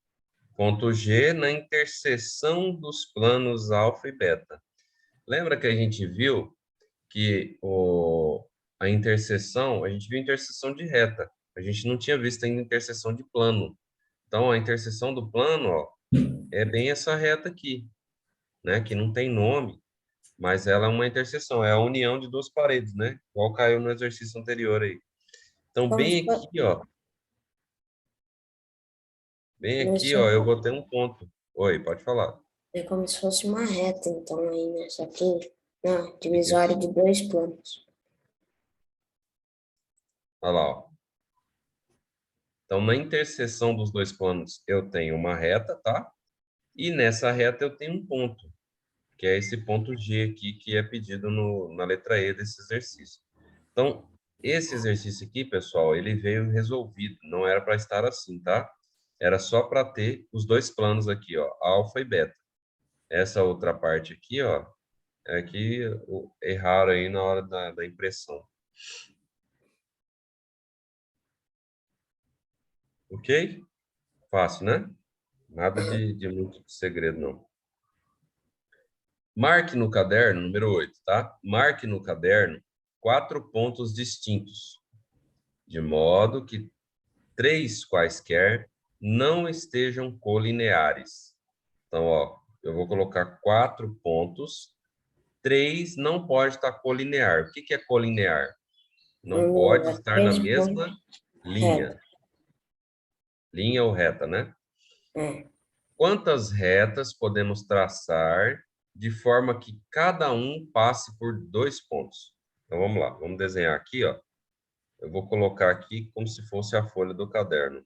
Ponto G na interseção dos planos alfa e beta. Lembra que a gente viu que a interseção, a gente viu interseção de reta. A gente não tinha visto ainda interseção de plano. Então, a interseção do plano, ó, é bem essa reta aqui, né? Que não tem nome, mas ela é uma interseção, é a união de duas paredes, né? Igual caiu no exercício anterior aí. Então, Como se bem aqui, ó, fosse, eu vou ter um ponto. Oi, pode falar. é como se fosse uma reta, então, aí nessa aqui, na divisória de dois planos. Olha lá, ó. Então, na interseção dos dois planos, eu tenho uma reta, tá? E nessa reta eu tenho um ponto, que é esse ponto G aqui, que é pedido na letra E desse exercício. Então, esse exercício aqui, pessoal, ele veio resolvido. Não era para estar assim, tá? Era só para ter os dois planos aqui, ó, alfa e beta. Essa outra parte aqui, ó, é que erraram aí na hora da impressão. Ok? Fácil, né? Nada de muito segredo, não. Marque no caderno, número 8, tá? Marque no caderno 4 pontos distintos, de modo que 3 quaisquer não estejam colineares. Então, ó, eu vou colocar 4 pontos. 3 não pode estar colinear. O que é colinear? Não pode estar na Três mesma pontos linha. reto. Linha ou reta, né? É. Quantas retas podemos traçar de forma que cada um passe por 2 pontos? Então, vamos lá. Vamos desenhar aqui, ó. Eu vou colocar aqui como se fosse a folha do caderno.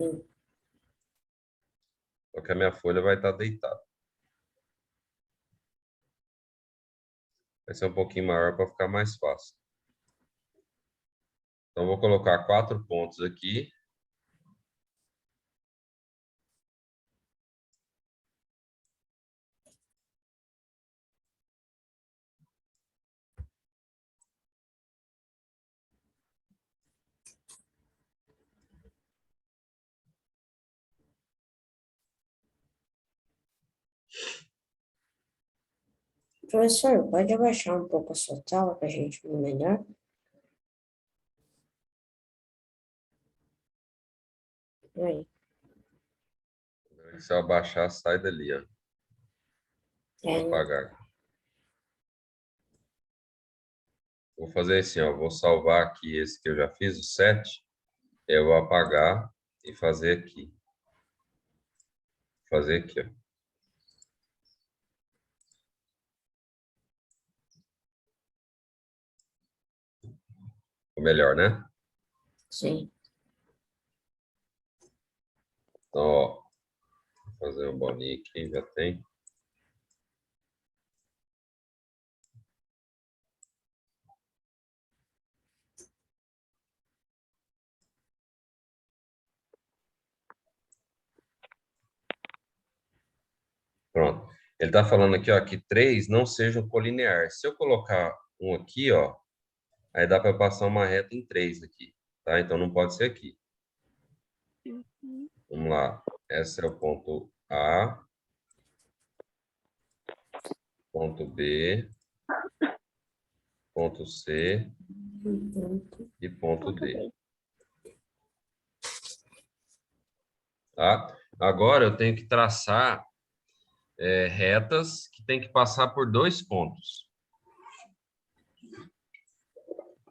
Sim. Só que a minha folha vai estar deitada. Vai ser um pouquinho maior para ficar mais fácil. Então, vou colocar 4 pontos aqui. Professor, pode abaixar um pouco a sua tela para a gente ver melhor? Aí. Se eu abaixar, sai dali, ó. Vou É, apagar. Vou fazer assim, ó. Vou salvar aqui esse que eu já fiz, o 7. Eu vou apagar e fazer aqui. Fazer aqui, ó. Ficou melhor, né? sim. Então, ó. Vou fazer um bolinho aqui, já tem. Pronto. Ele está falando aqui, ó, que 3 não sejam colinear. Se eu colocar um aqui, ó, aí dá para passar uma reta em 3 aqui, tá? Então não pode ser aqui. Uhum. Vamos lá. Esse é o ponto A, ponto B, ponto C e ponto Ponto D, B. tá? Agora eu tenho que traçar retas que tem que passar por 2 pontos.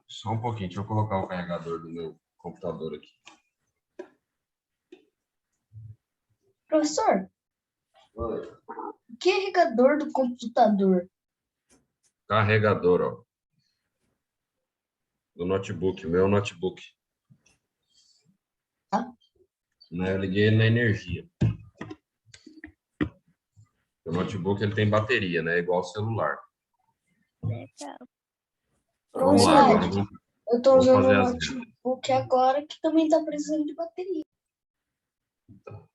Só um pouquinho, deixa eu colocar o carregador do meu computador aqui. Professor, o que é carregador do computador? Carregador, ó. Do notebook, o meu notebook. Ah. Né, eu liguei ele na energia. O notebook ele tem bateria, né? Igual o celular. Legal. Então, vamos lá, agora Verdade. Eu estou vamos usando fazer um as retas. notebook agora que também está precisando de bateria. Então,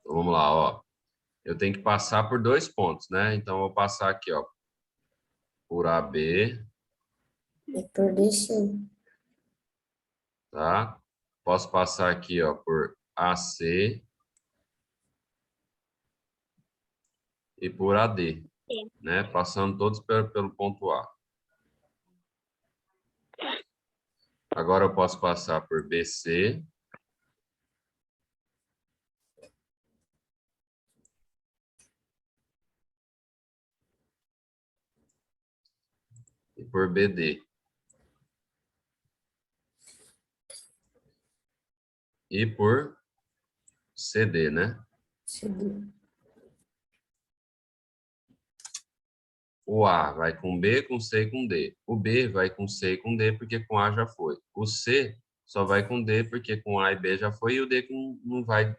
vamos lá, ó. Eu tenho que passar por 2 pontos, né? Então, eu vou passar aqui, ó, por AB, É por DC. tá? Posso passar aqui, ó, por AC e por AD, né? Passando todos pelo ponto A. Agora eu posso passar por BC, e por BD. E por CD, né? Segundo. O A vai com B, com C e com D. O B vai com C e com D, porque com A já foi. O C só vai com D, porque com A e B já foi. E o D não vai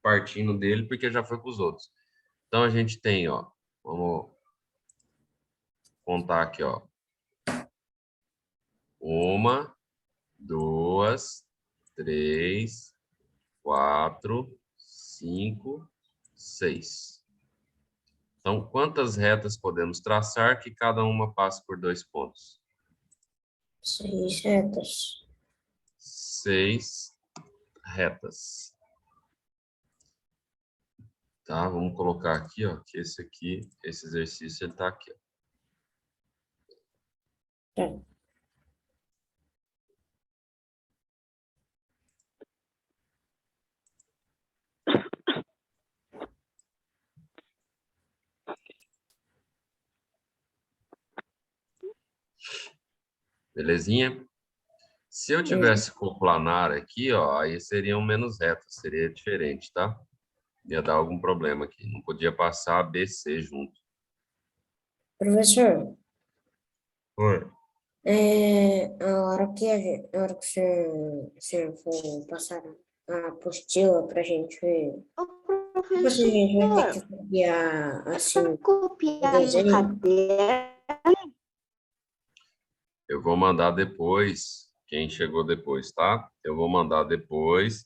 partindo dele, porque já foi com os outros. Então, a gente tem, ó, vamos contar aqui, ó. 1, 2, 3, 4, 5, 6. Então, quantas retas podemos traçar que cada uma passe por 2 pontos? 6 retas. 6 retas. Tá? Vamos colocar aqui, ó, que esse exercício, ele tá aqui, ó. Tá. Belezinha? Se eu tivesse coplanar aqui, ó, aí seriam menos retas, seria diferente, tá? Ia dar algum problema aqui. Não podia passar B, C junto. Professor, Oi. a hora que o senhor for passar a apostila pra gente ver, Ô, tipo assim, a gente vai ter professor, que copiar, assim, pra o copiar no desenho. caderno, Eu vou mandar depois, quem chegou depois, tá? Eu vou mandar depois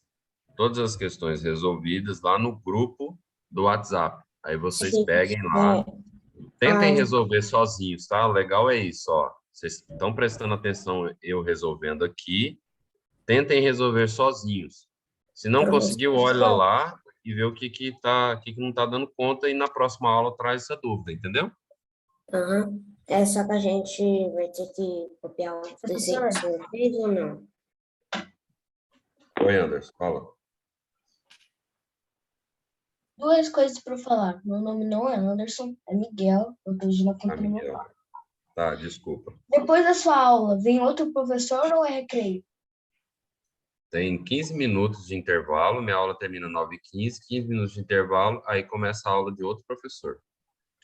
todas as questões resolvidas lá no grupo do WhatsApp. Aí vocês Sim, peguem lá, tentem ai, resolver sozinhos, tá? O legal é isso, ó. Vocês estão prestando atenção eu resolvendo aqui, tentem resolver sozinhos. Se não conseguiu, olha professor, lá e vê o que não está dando conta e na próxima aula traz essa dúvida, entendeu? aham. É só que a gente vai ter que copiar o desenho que o Professor, senhor fez ou não? Oi, Anderson, fala. duas coisas para falar. Meu nome não é Anderson, é Miguel. Eu tô usando a Ah, conta no meu Miguel. pai. Tá, desculpa. Depois da sua aula, vem outro professor ou é recreio? Tem 15 minutos de intervalo, minha aula termina 9h15, 15 minutos de intervalo, aí começa a aula de outro professor.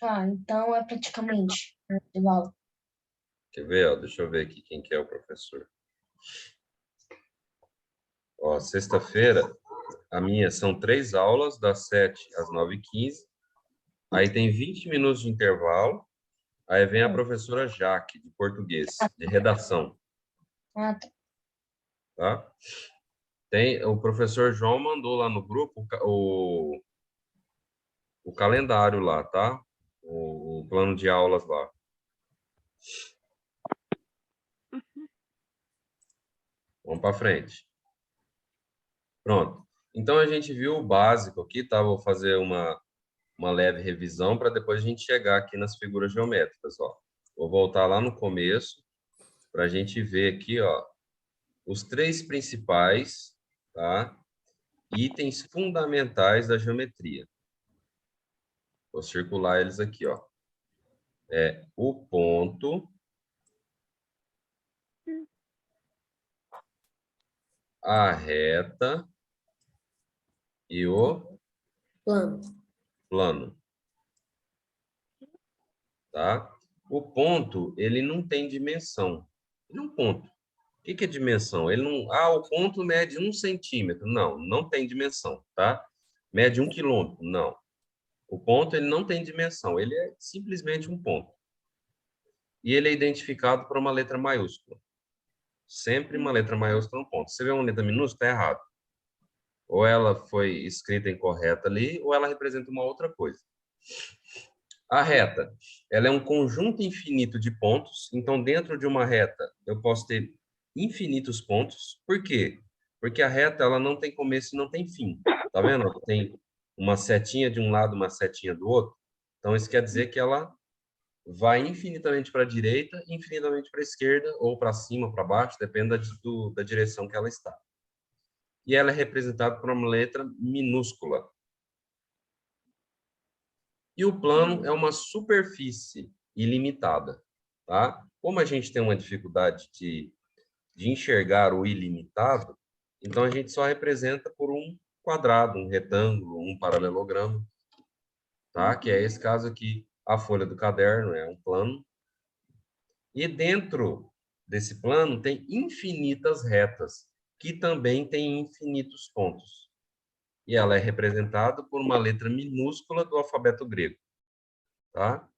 Ah, então é praticamente igual. Quer ver? Ó, deixa eu ver aqui quem que é o professor. Ó, sexta-feira, a minha são 3 aulas, das 7 às 9h15. Aí tem 20 minutos de intervalo. Aí vem a professora Jaque, de português, de redação, Ah, tá. tá? Tem, o professor João mandou lá no grupo o calendário lá, tá? O plano de aulas lá. Vamos para frente. Pronto. Então a gente viu o básico aqui, tá? Vou fazer uma leve revisão para depois a gente chegar aqui nas figuras geométricas, ó. Vou voltar lá no começo para a gente ver aqui, ó, os 3 principais, tá? Itens fundamentais da geometria. Vou circular eles aqui, ó. É o ponto, a reta e o Plano. plano, tá? O ponto, ele não tem dimensão. Ele é um ponto. O que que é dimensão? Ele não... Ah, o ponto mede 1 centímetro. Não, não tem dimensão, tá? Mede 1 quilômetro. Não. O ponto, ele não tem dimensão. Ele é simplesmente um ponto. E ele é identificado por uma letra maiúscula. Sempre uma letra maiúscula é um ponto. Se você vê uma letra minúscula, está errado. Ou ela foi escrita incorreta ali, ou ela representa uma outra coisa. A reta, ela é um conjunto infinito de pontos. Então, dentro de uma reta, eu posso ter infinitos pontos. Por quê? Porque a reta, ela não tem começo e não tem fim. Tá vendo? Tem uma setinha de um lado, uma setinha do outro. Então, isso quer dizer que ela vai infinitamente para a direita, infinitamente para a esquerda, ou para cima, para baixo, depende da direção que ela está. E ela é representada por uma letra minúscula. E o plano é uma superfície ilimitada, tá? Como a gente tem uma dificuldade de enxergar o ilimitado, então a gente só representa por um quadrado, um retângulo, um paralelogramo, tá? Que é esse caso aqui, a folha do caderno é um plano. E dentro desse plano tem infinitas retas, que também têm infinitos pontos. E ela é representada por uma letra minúscula do alfabeto grego, tá?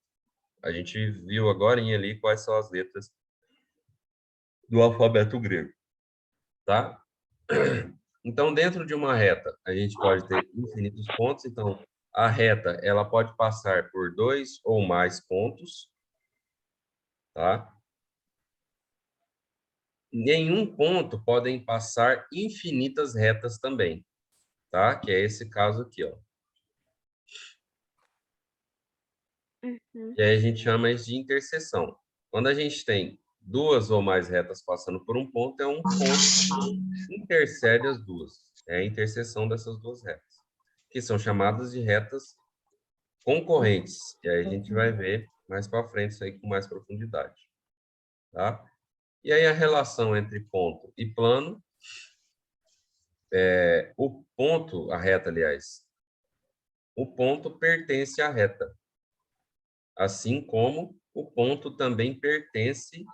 A gente viu agora ali quais são as letras do alfabeto grego, tá? Então, dentro de uma reta, a gente pode ter infinitos pontos. Então, a reta, ela pode passar por 2 ou mais pontos, tá? Nenhum ponto podem passar infinitas retas também, tá? Que é esse caso aqui, ó. Uhum. E aí a gente chama isso de interseção. Quando a gente tem 2 ou mais retas passando por um ponto, é um ponto que intercede as duas. É a interseção dessas duas retas, que são chamadas de retas concorrentes. E aí a gente vai ver mais para frente isso aí com mais profundidade, tá? E aí a relação entre ponto e plano, o ponto, a reta, aliás, o ponto pertence à reta, assim como o ponto também pertence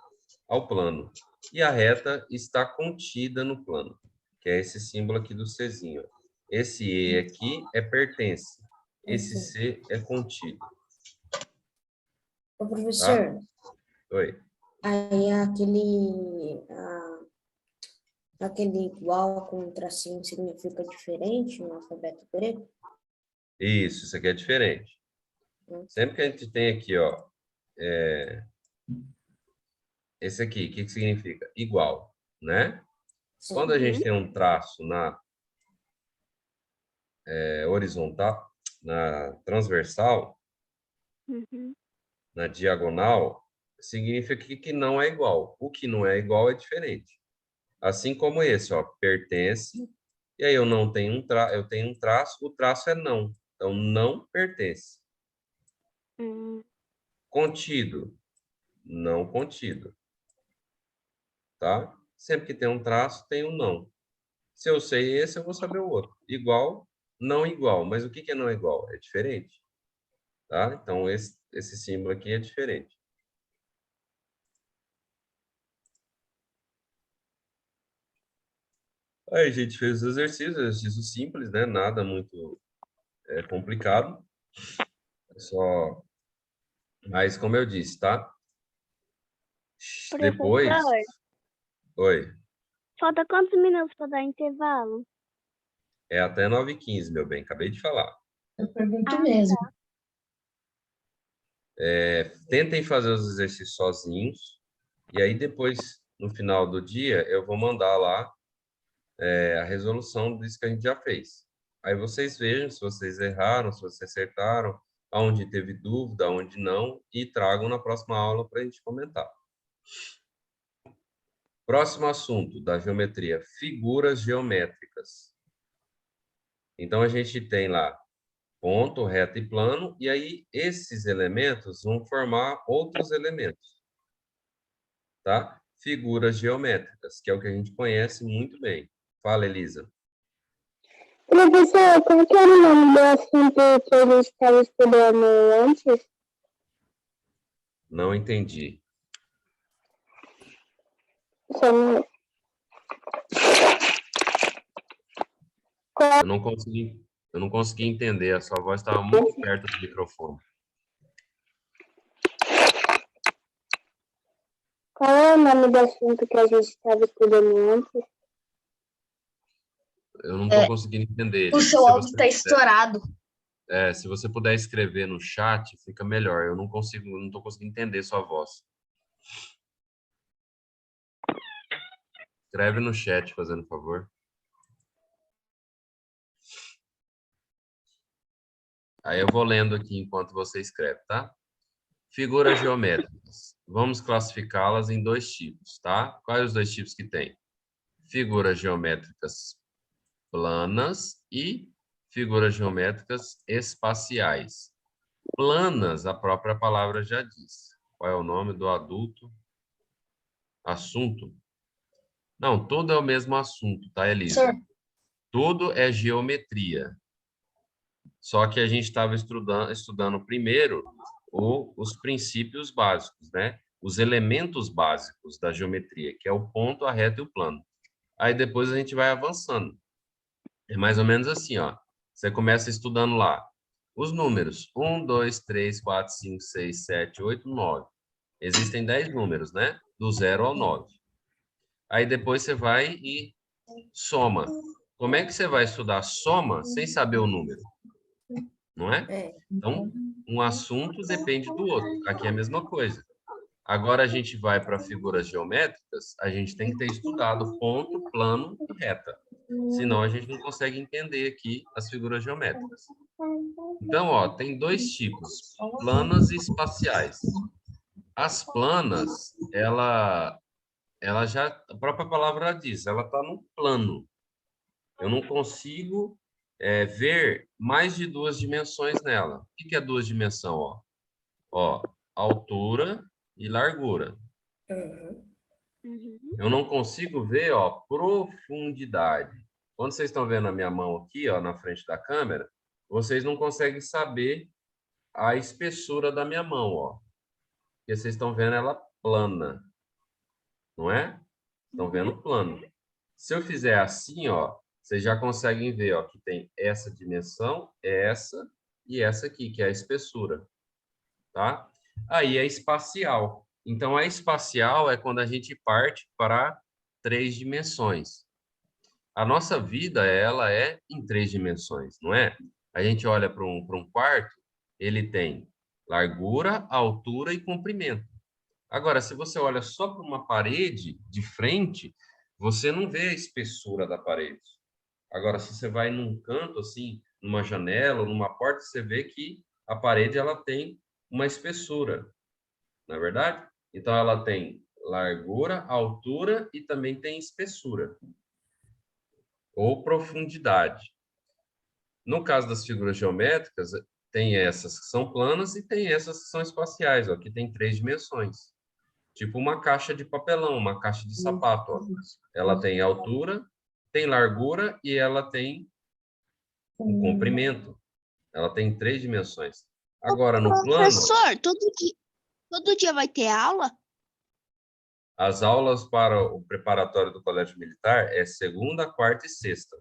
ao plano. E a reta está contida no plano, que é esse símbolo aqui do Czinho. Esse E aqui é pertence, esse C é contido. Ô, professor, Oi. aí aquele igual com um tracinho significa diferente no alfabeto grego? Isso aqui é diferente. Sempre que a gente tem aqui, ó, esse aqui, o que que significa? Igual, né? Sim. Quando a gente tem um traço na horizontal, na transversal, Uhum. na diagonal, significa que não é igual. O que não é igual é diferente. Assim como esse, ó, pertence, e aí eu não tenho eu tenho um traço, o traço é não. Então, não pertence. Hum. Contido, não contido. Tá? Sempre que tem um traço, tem um não. Se eu sei esse, eu vou saber o outro. Igual, não igual. Mas o que é não igual? É diferente. Tá? Então, esse símbolo aqui é diferente. Aí a gente fez os exercício simples, né? Nada muito complicado. Só... Mas, como eu disse, tá? Depois... Professor, Oi. falta quantos minutos para dar intervalo? É até 9h15, meu bem. Acabei de falar. Eu pergunto Ah, mesmo. Tentem fazer os exercícios sozinhos. E aí, depois, no final do dia, eu vou mandar lá a resolução disso que a gente já fez. Aí vocês vejam se vocês erraram, se vocês acertaram, aonde teve dúvida, aonde não, e tragam na próxima aula para a gente comentar. Próximo assunto da geometria, figuras geométricas. Então, a gente tem lá ponto, reta e plano, e aí esses elementos vão formar outros elementos, tá? Figuras geométricas, que é o que a gente conhece muito bem. Fala, Elisa. Professor, qual que era o nome do assunto que a gente estava estudando antes? Não entendi. Só não- Eu não consegui entender, a sua voz estava muito perto do microfone. Qual é o nome do assunto que a gente estava estudando antes? Eu não estou conseguindo entender. O Elisa. seu Se áudio você está estourado. se você puder escrever no chat, fica melhor. Eu não estou conseguindo entender sua voz. Escreve no chat, fazendo favor. Aí eu vou lendo aqui enquanto você escreve, tá? Figuras geométricas. Vamos classificá-las em dois tipos, tá? Quais os dois tipos que tem? Figuras geométricas planas e figuras geométricas espaciais. Planas, a própria palavra já diz. Qual é o nome do adulto? Assunto? Não, tudo é o mesmo assunto, tá, Elisa? Professor, Tudo é geometria. Só que a gente estava estudando primeiro os princípios básicos, né? Os elementos básicos da geometria, que é o ponto, a reta e o plano. Aí depois a gente vai avançando. É mais ou menos assim, ó. Você começa estudando lá os números 1, 2, 3, 4, 5, 6, 7, 8, 9. Existem 10 números, né? Do 0 ao 9. Aí depois você vai e soma. Como é que você vai estudar soma sem saber o número? Não é? É. Então, um assunto depende do outro. Aqui é a mesma coisa. Agora a gente vai para figuras geométricas, a gente tem que ter estudado ponto, plano e reta. Senão a gente não consegue entender aqui as figuras geométricas. Então, ó, tem dois tipos, planas e espaciais. As planas, ela já, a própria palavra diz, ela está no plano. Eu não consigo ver mais de duas dimensões nela. O que é duas dimensões? Ó, altura e largura. Uhum. Uhum. Eu não consigo ver, ó, profundidade. Quando vocês estão vendo a minha mão aqui, ó, na frente da câmera, vocês não conseguem saber a espessura da minha mão, ó. Porque vocês estão vendo ela plana, não é? Estão vendo plano. Se eu fizer assim, ó, vocês já conseguem ver, ó, que tem essa dimensão, essa e essa aqui, que é a espessura, tá? Aí é espacial. Então, a espacial é quando a gente parte para 3 dimensões. A nossa vida, ela é em 3 dimensões, não é? A gente olha para um quarto, ele tem largura, altura e comprimento. Agora, se você olha só para uma parede de frente, você não vê a espessura da parede. Agora, se você vai num canto, assim, numa janela ou numa porta, você vê que a parede ela tem uma espessura, não é verdade? Então, ela tem largura, altura e também tem espessura ou profundidade. No caso das figuras geométricas, tem essas que são planas e tem essas que são espaciais, ó, que tem 3 dimensões. Tipo uma caixa de papelão, uma caixa de sapato, ó. Ela tem altura, tem largura e ela tem o comprimento. Ela tem 3 dimensões. Agora, no plano, Professor, todo dia vai ter aula? as aulas para o preparatório do Colégio Militar é segunda, quarta e sexta.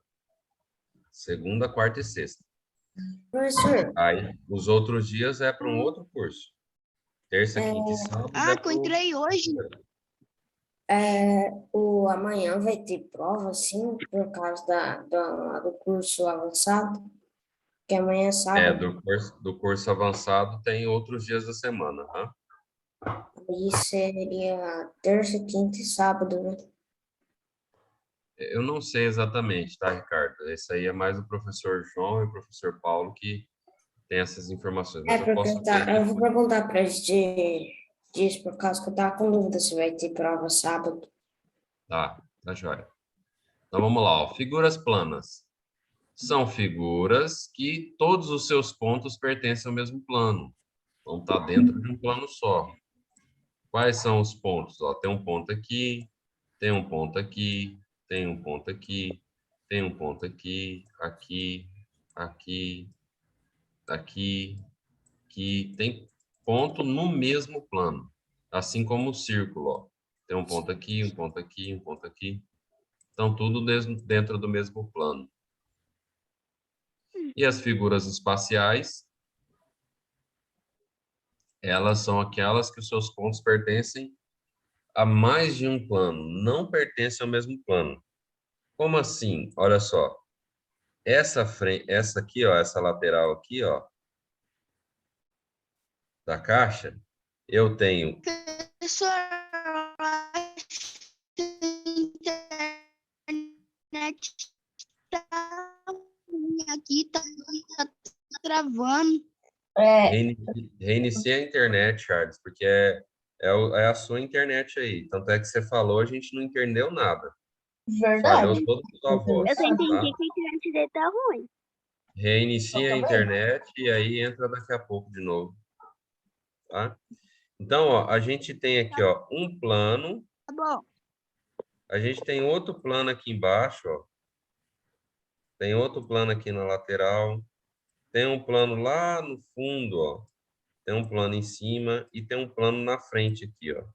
Segunda, quarta e sexta. Professor, Aí, os outros dias é para um outro curso. Terça, é, quinta e sábado Ah, é que eu para o... entrei hoje. amanhã vai ter prova, assim, por causa do curso avançado, que amanhã é É, sábado, do curso avançado tem outros dias da semana, tá? aí seria terça, quinta e sábado, né? Eu não sei exatamente, tá, Ricardo? Esse aí é mais o professor João e o professor Paulo que tem essas informações, mas eu Porque posso ver eu vou depois. perguntar para eles disso, por causa que eu tava com dúvida se vai ter prova sábado. Tá joia. Então vamos lá, ó. Figuras planas. São figuras que todos os seus pontos pertencem ao mesmo plano. Vão estar dentro de um plano só. Quais são os pontos? Ó, tem um ponto aqui, tem um ponto aqui, tem um ponto aqui, tem um ponto aqui, aqui, aqui, aqui, que tem ponto no mesmo plano, assim como o círculo, ó. Tem um ponto aqui, um ponto aqui, um ponto aqui. Estão tudo dentro do mesmo plano. E as figuras espaciais, elas são aquelas que os seus pontos pertencem a mais de um plano, não pertencem ao mesmo plano. Como assim? Olha só. Essa aqui, ó, essa lateral aqui, ó, da caixa, eu tenho Professor, eu acho que a internet tá ruim aqui, tá travando. reinicia a internet, Charles, porque é a sua internet aí. Tanto é que você falou, a gente não entendeu nada. Falhou Verdade. toda a sua voz, Eu só entendi tá? que a internet dele tá ruim. Reinicia a internet e aí entra daqui a pouco de novo, tá? Então, ó, a gente tem aqui, ó, um plano, Tá bom. a gente tem outro plano aqui embaixo, ó. Tem outro plano aqui na lateral, tem um plano lá no fundo, ó. Tem um plano em cima e tem um plano na frente aqui, ó.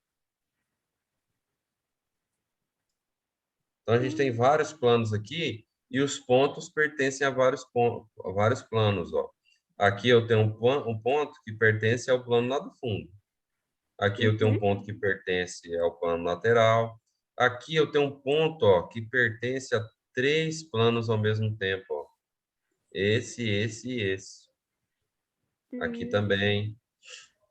Então, a gente tem vários planos aqui e os pontos pertencem a vários pontos, a vários planos, ó. Aqui eu tenho um ponto que pertence ao plano lá do fundo. Aqui eu tenho um ponto que pertence ao plano lateral. Aqui eu tenho um ponto, ó, que pertence a 3 planos ao mesmo tempo, ó. Esse e esse. Aqui também,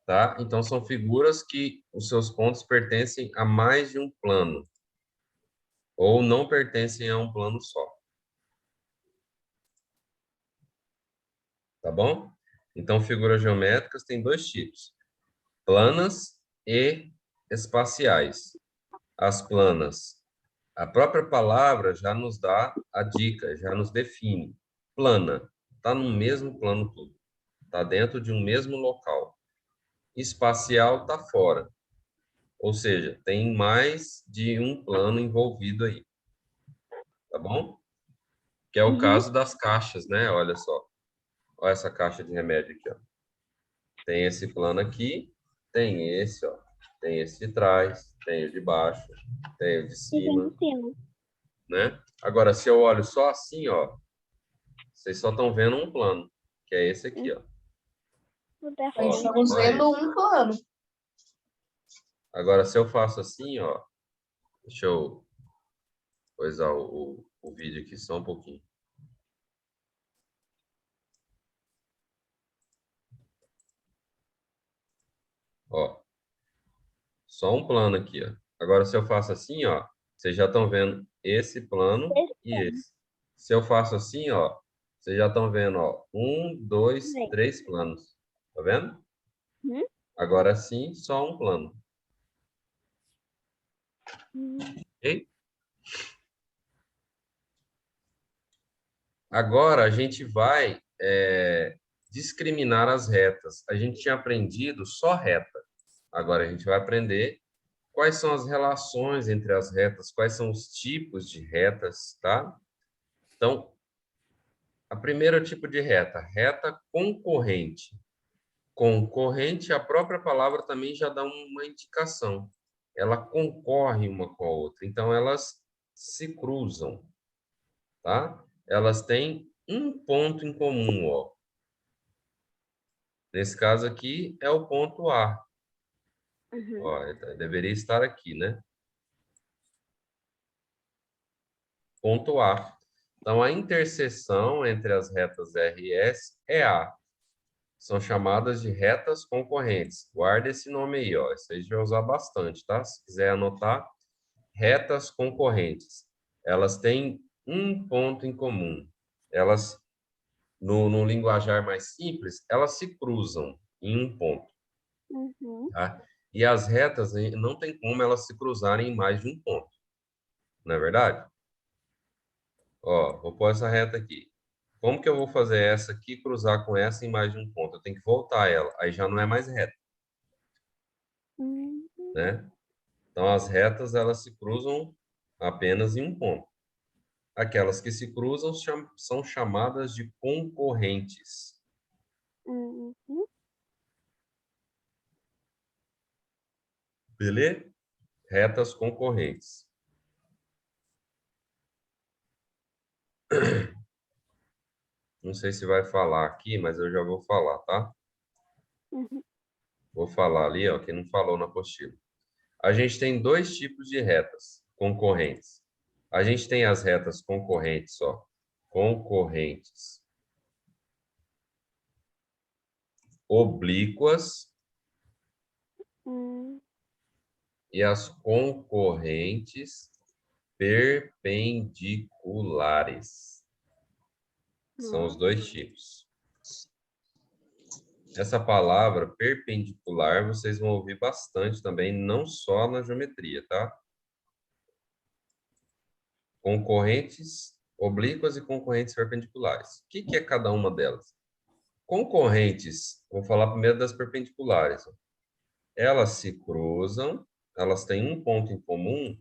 tá? Então, são figuras que os seus pontos pertencem a mais de um plano, ou não pertencem a um plano só. Tá bom? Então, figuras geométricas tem 2 tipos: planas e espaciais. As planas, a própria palavra já nos dá a dica, já nos define. Plana, está no mesmo plano tudo, está dentro de um mesmo local. Espacial está fora, Ou seja, tem mais de um plano envolvido aí. Tá bom? Que é o caso das caixas, né? Olha só. Olha essa caixa de remédio aqui, ó. Tem esse plano aqui, tem esse, ó. Tem esse de trás, tem o de baixo, tem o de E vem cima, de cima. né? Agora, se eu olho só assim, ó, vocês só estão vendo um plano, que é esse aqui, ó. O da Ó, Nós estamos só vendo esse. um plano. Agora, se eu faço assim, ó, deixa eu coisar o vídeo aqui só um pouquinho. Ó, só um plano aqui, ó. Agora, se eu faço assim, ó, vocês já estão vendo esse plano e esse. Se eu faço assim, ó, vocês já estão vendo, ó, 1, 2, Vem. 3 planos. Tá vendo? Uhum. Agora sim, só um plano. Ok? Agora a gente vai discriminar as retas. A gente tinha aprendido só reta. Agora a gente vai aprender quais são as relações entre as retas, quais são os tipos de retas, tá? Então, a primeiro tipo de reta, reta concorrente. Concorrente, a própria palavra também já dá uma indicação. Ela concorre uma com a outra. Então, elas se cruzam, tá? Elas têm um ponto em comum, ó. Nesse caso aqui, é o ponto A. Uhum. Ó, deveria estar aqui, né? Ponto A. Então, a interseção entre as retas R e S é A. São chamadas de retas concorrentes. Guarda esse nome aí, ó. Isso aí a gente vai usar bastante, tá? Se quiser anotar, retas concorrentes. Elas têm um ponto em comum. Elas, no linguajar mais simples, elas se cruzam em um ponto, Uhum. tá? E as retas, não tem como elas se cruzarem em mais de um ponto. Não é verdade? Ó, vou pôr essa reta aqui. Como que eu vou fazer essa aqui cruzar com essa em mais de um ponto? Eu tenho que voltar ela. Aí já não é mais reta, Uhum. né? Então, as retas, elas se cruzam apenas em um ponto. Aquelas que se cruzam são chamadas de concorrentes. Uhum. Beleza? Retas concorrentes. Não sei se vai falar aqui, mas eu já vou falar, tá? Uhum. Vou falar ali, ó, que não falou na apostila. A gente tem dois tipos de retas concorrentes. A gente tem as retas concorrentes, ó, concorrentes oblíquas Uhum. e as concorrentes perpendiculares. São os dois tipos. Essa palavra perpendicular vocês vão ouvir bastante também, não só na geometria, tá? Concorrentes oblíquas e concorrentes perpendiculares. O que é cada uma delas? Concorrentes, vou falar primeiro das perpendiculares. Elas se cruzam, elas têm um ponto em comum,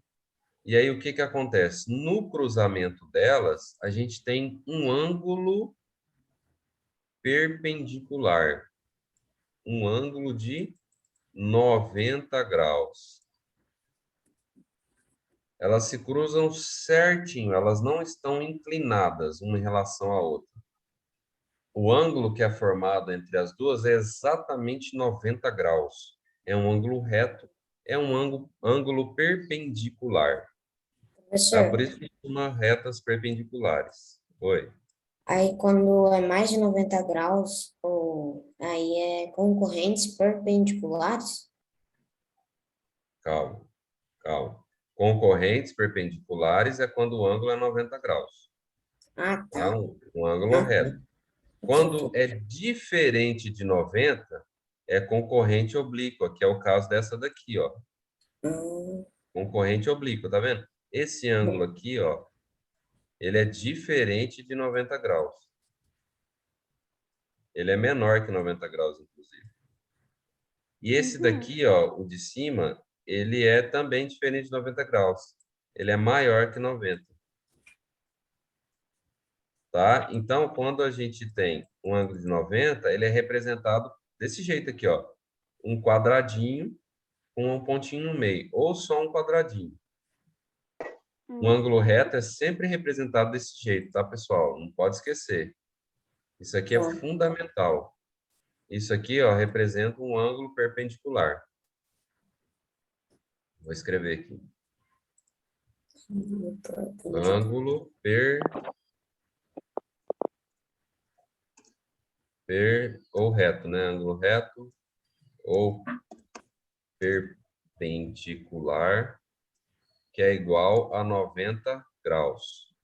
e aí o que acontece? No cruzamento delas, a gente tem um ângulo perpendicular, um ângulo de 90 graus. Elas se cruzam certinho, elas não estão inclinadas uma em relação à outra. O ângulo que é formado entre as duas é exatamente 90 graus. É um ângulo reto, é um ângulo perpendicular. Tá? Por Professor, isso que chama retas perpendiculares. Oi, aí quando é mais de 90 graus, aí é concorrentes perpendiculares? calma, calma. Concorrentes perpendiculares é quando o ângulo é 90 graus. Ah, Tá? tá. Um ângulo Ah, reto. Quando entendi. é diferente de 90, é concorrente oblíqua, que é o caso dessa daqui, ó. Hum, Concorrente oblíqua, tá vendo? Esse ângulo aqui, ó, ele é diferente de 90 graus. Ele é menor que 90 graus, inclusive. E esse Uhum. daqui, ó, o de cima, ele é também diferente de 90 graus. Ele é maior que 90. Tá? Então, quando a gente tem um ângulo de 90, ele é representado desse jeito aqui, ó. Um quadradinho com um pontinho no meio, ou só um quadradinho. Um ângulo reto é sempre representado desse jeito, tá, pessoal? Não pode esquecer. Isso aqui é fundamental. Isso aqui, ó, representa um ângulo perpendicular. Vou escrever aqui. Ângulo ou reto, né? Ângulo reto ou perpendicular, que é igual a 90 graus.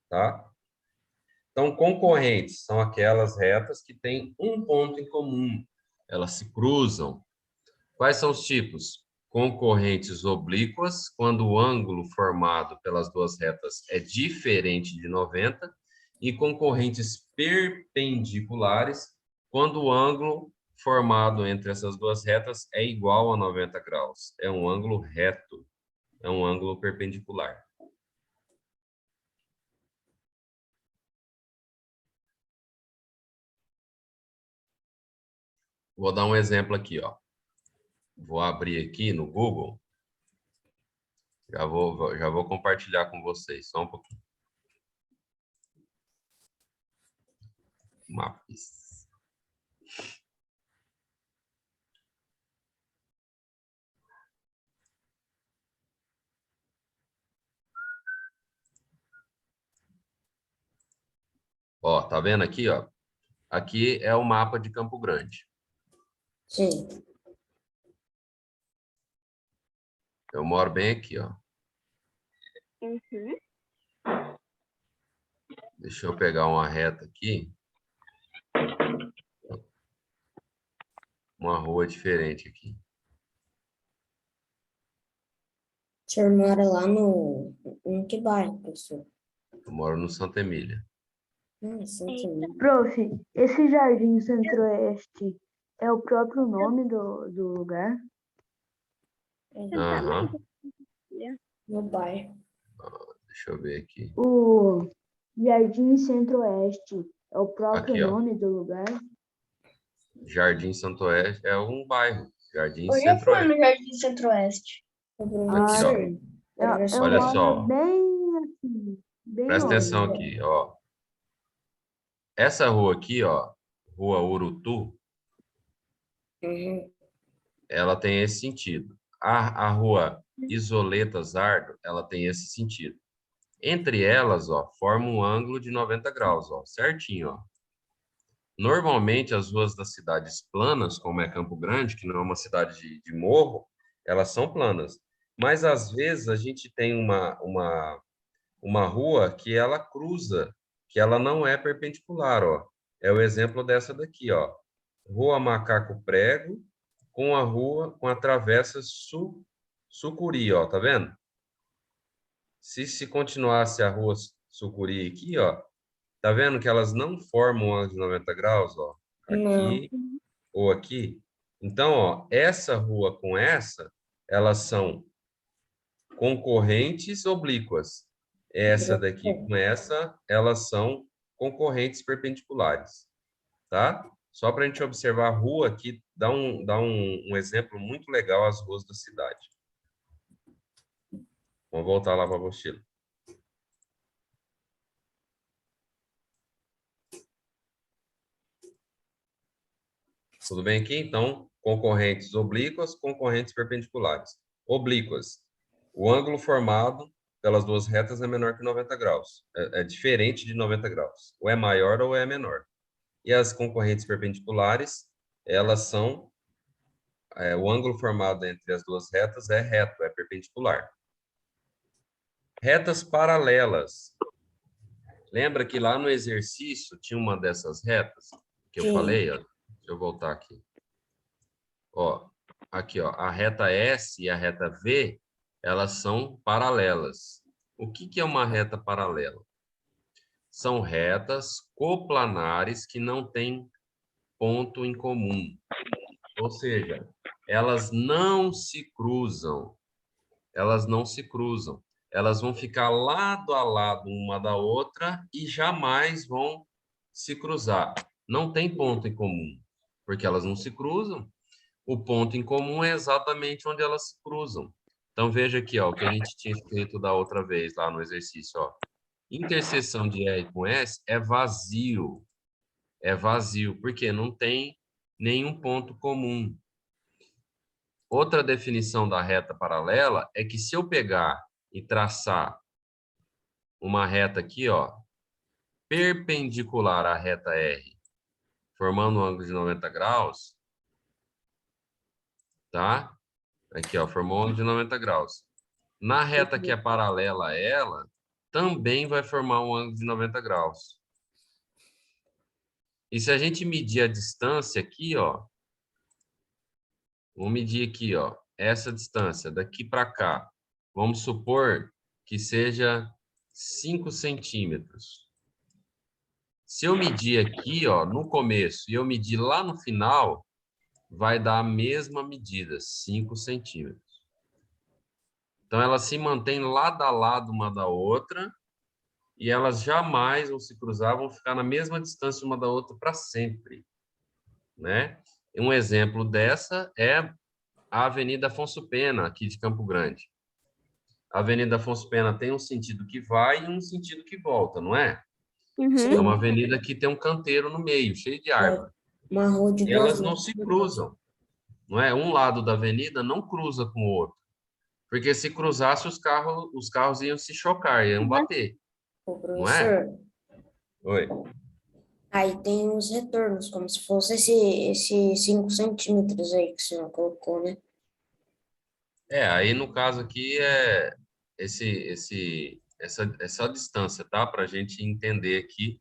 Tá? Então, concorrentes são aquelas retas que têm um ponto em comum. Elas se cruzam. Quais são os tipos? Concorrentes oblíquas, quando o ângulo formado pelas duas retas é diferente de 90, e concorrentes perpendiculares, quando o ângulo formado entre essas duas retas é igual a 90 graus. É um ângulo reto, é um ângulo perpendicular. Vou dar um exemplo aqui, ó. Vou abrir aqui no Google. Já vou compartilhar com vocês, só um pouquinho. Maps. Ó, tá vendo aqui, ó? Aqui é o mapa de Campo Grande. Sim. Eu moro bem aqui, ó. Uhum. Deixa eu pegar uma reta aqui. Uma rua diferente aqui. O senhor mora lá no... Em que bairro, professor? Eu moro no Santa Emília. Santa Emília. Prof, esse Jardim Centro-Oeste é o próprio nome do lugar? Aham. No bairro. Deixa eu ver aqui. O Jardim Centro-Oeste é o próprio Aqui, ó. nome do lugar? Jardim Santo Oeste é um bairro. Jardim Eu já fui Centro-Oeste. no Jardim Centro-Oeste. Aqui, ó. Eu Olha moro só. bem assim, bem Presta longe. atenção aqui, ó. Essa rua aqui, ó, Rua Urutu, Uhum. ela tem esse sentido. A Rua Isoleta Zardo, ela tem esse sentido. Entre elas, ó, forma um ângulo de 90 graus, ó, certinho, ó. Normalmente, as ruas das cidades planas, como é Campo Grande, que não é uma cidade de morro, elas são planas. Mas, às vezes, a gente tem uma rua que ela cruza, que ela não é perpendicular, ó. É o exemplo dessa daqui, ó. Rua Macaco Prego, com a travessa Sucuri, ó, tá vendo? Se continuasse a rua Sucuri aqui, ó, tá vendo que elas não formam ângulo de 90 graus, ó? Aqui ou aqui. Então, ó, essa rua com essa, elas são concorrentes oblíquas. Essa daqui com essa, elas são concorrentes perpendiculares, tá? Só para a gente observar a rua aqui, dá um exemplo muito legal as ruas da cidade. Vamos voltar lá para a apostila. Tudo bem aqui? Então, concorrentes oblíquas, concorrentes perpendiculares. Oblíquas. O ângulo formado pelas duas retas é menor que 90 graus. É diferente de 90 graus. Ou é maior ou é menor. E as concorrentes perpendiculares, elas são... o ângulo formado entre as duas retas é reto, é perpendicular. Retas paralelas. Lembra que lá no exercício tinha uma dessas retas que eu falei? Ó, deixa eu voltar aqui. Ó, aqui, ó, a reta S e a reta V, elas são paralelas. O que é uma reta paralela? São retas coplanares que não têm ponto em comum. Ou seja, elas não se cruzam. Elas não se cruzam. Elas vão ficar lado a lado uma da outra e jamais vão se cruzar. Não tem ponto em comum, porque elas não se cruzam. O ponto em comum é exatamente onde elas se cruzam. Então, veja aqui, ó, o que a gente tinha escrito da outra vez lá no exercício, ó. Interseção de R com S é vazio. É vazio, porque não tem nenhum ponto comum. Outra definição da reta paralela é que se eu pegar e traçar uma reta aqui, ó, perpendicular à reta R, formando um ângulo de 90 graus, tá? Aqui, ó, formou um ângulo de 90 graus. Na reta que é paralela a ela, também vai formar um ângulo de 90 graus. E se a gente medir a distância aqui, ó, vamos medir aqui, ó, essa distância daqui para cá. Vamos supor que seja 5 centímetros. Se eu medir aqui, ó, no começo, e eu medir lá no final, vai dar a mesma medida, 5 centímetros. Então, elas se mantêm lado a lado uma da outra, e elas jamais vão se cruzar, vão ficar na mesma distância uma da outra para sempre, né? Um exemplo dessa é a Avenida Afonso Pena, aqui de Campo Grande. A Avenida Afonso Pena tem um sentido que vai e um sentido que volta, não é? Uhum. É uma avenida que tem um canteiro no meio, cheio de árvore. Uma rua de E elas duas não se cruzam, não é? Um lado da avenida não cruza com o outro. Porque se cruzasse, os carros iam se chocar, iam bater, Ô, não é? professor, Oi. aí tem os retornos, como se fosse esse 5 centímetros aí que o senhor colocou, né? Aí no caso aqui é essa distância, tá? Para a gente entender aqui.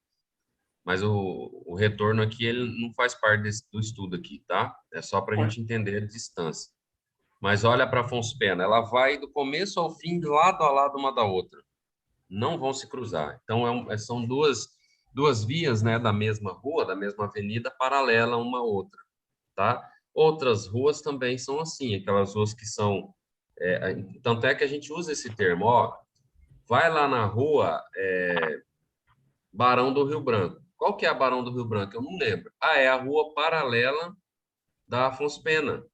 Mas o retorno aqui, ele não faz parte do estudo aqui, tá? É só para a gente entender a distância. Mas olha para Afonso Pena, ela vai do começo ao fim, lado a lado uma da outra. Não vão se cruzar. Então, são duas vias, né, da mesma rua, da mesma avenida, paralela uma à outra, tá? Outras ruas também são assim, aquelas ruas que são... tanto é que a gente usa esse termo, ó, vai lá na rua Barão do Rio Branco. Qual que é a Barão do Rio Branco? Eu não lembro. É a rua paralela da Afonso Pena.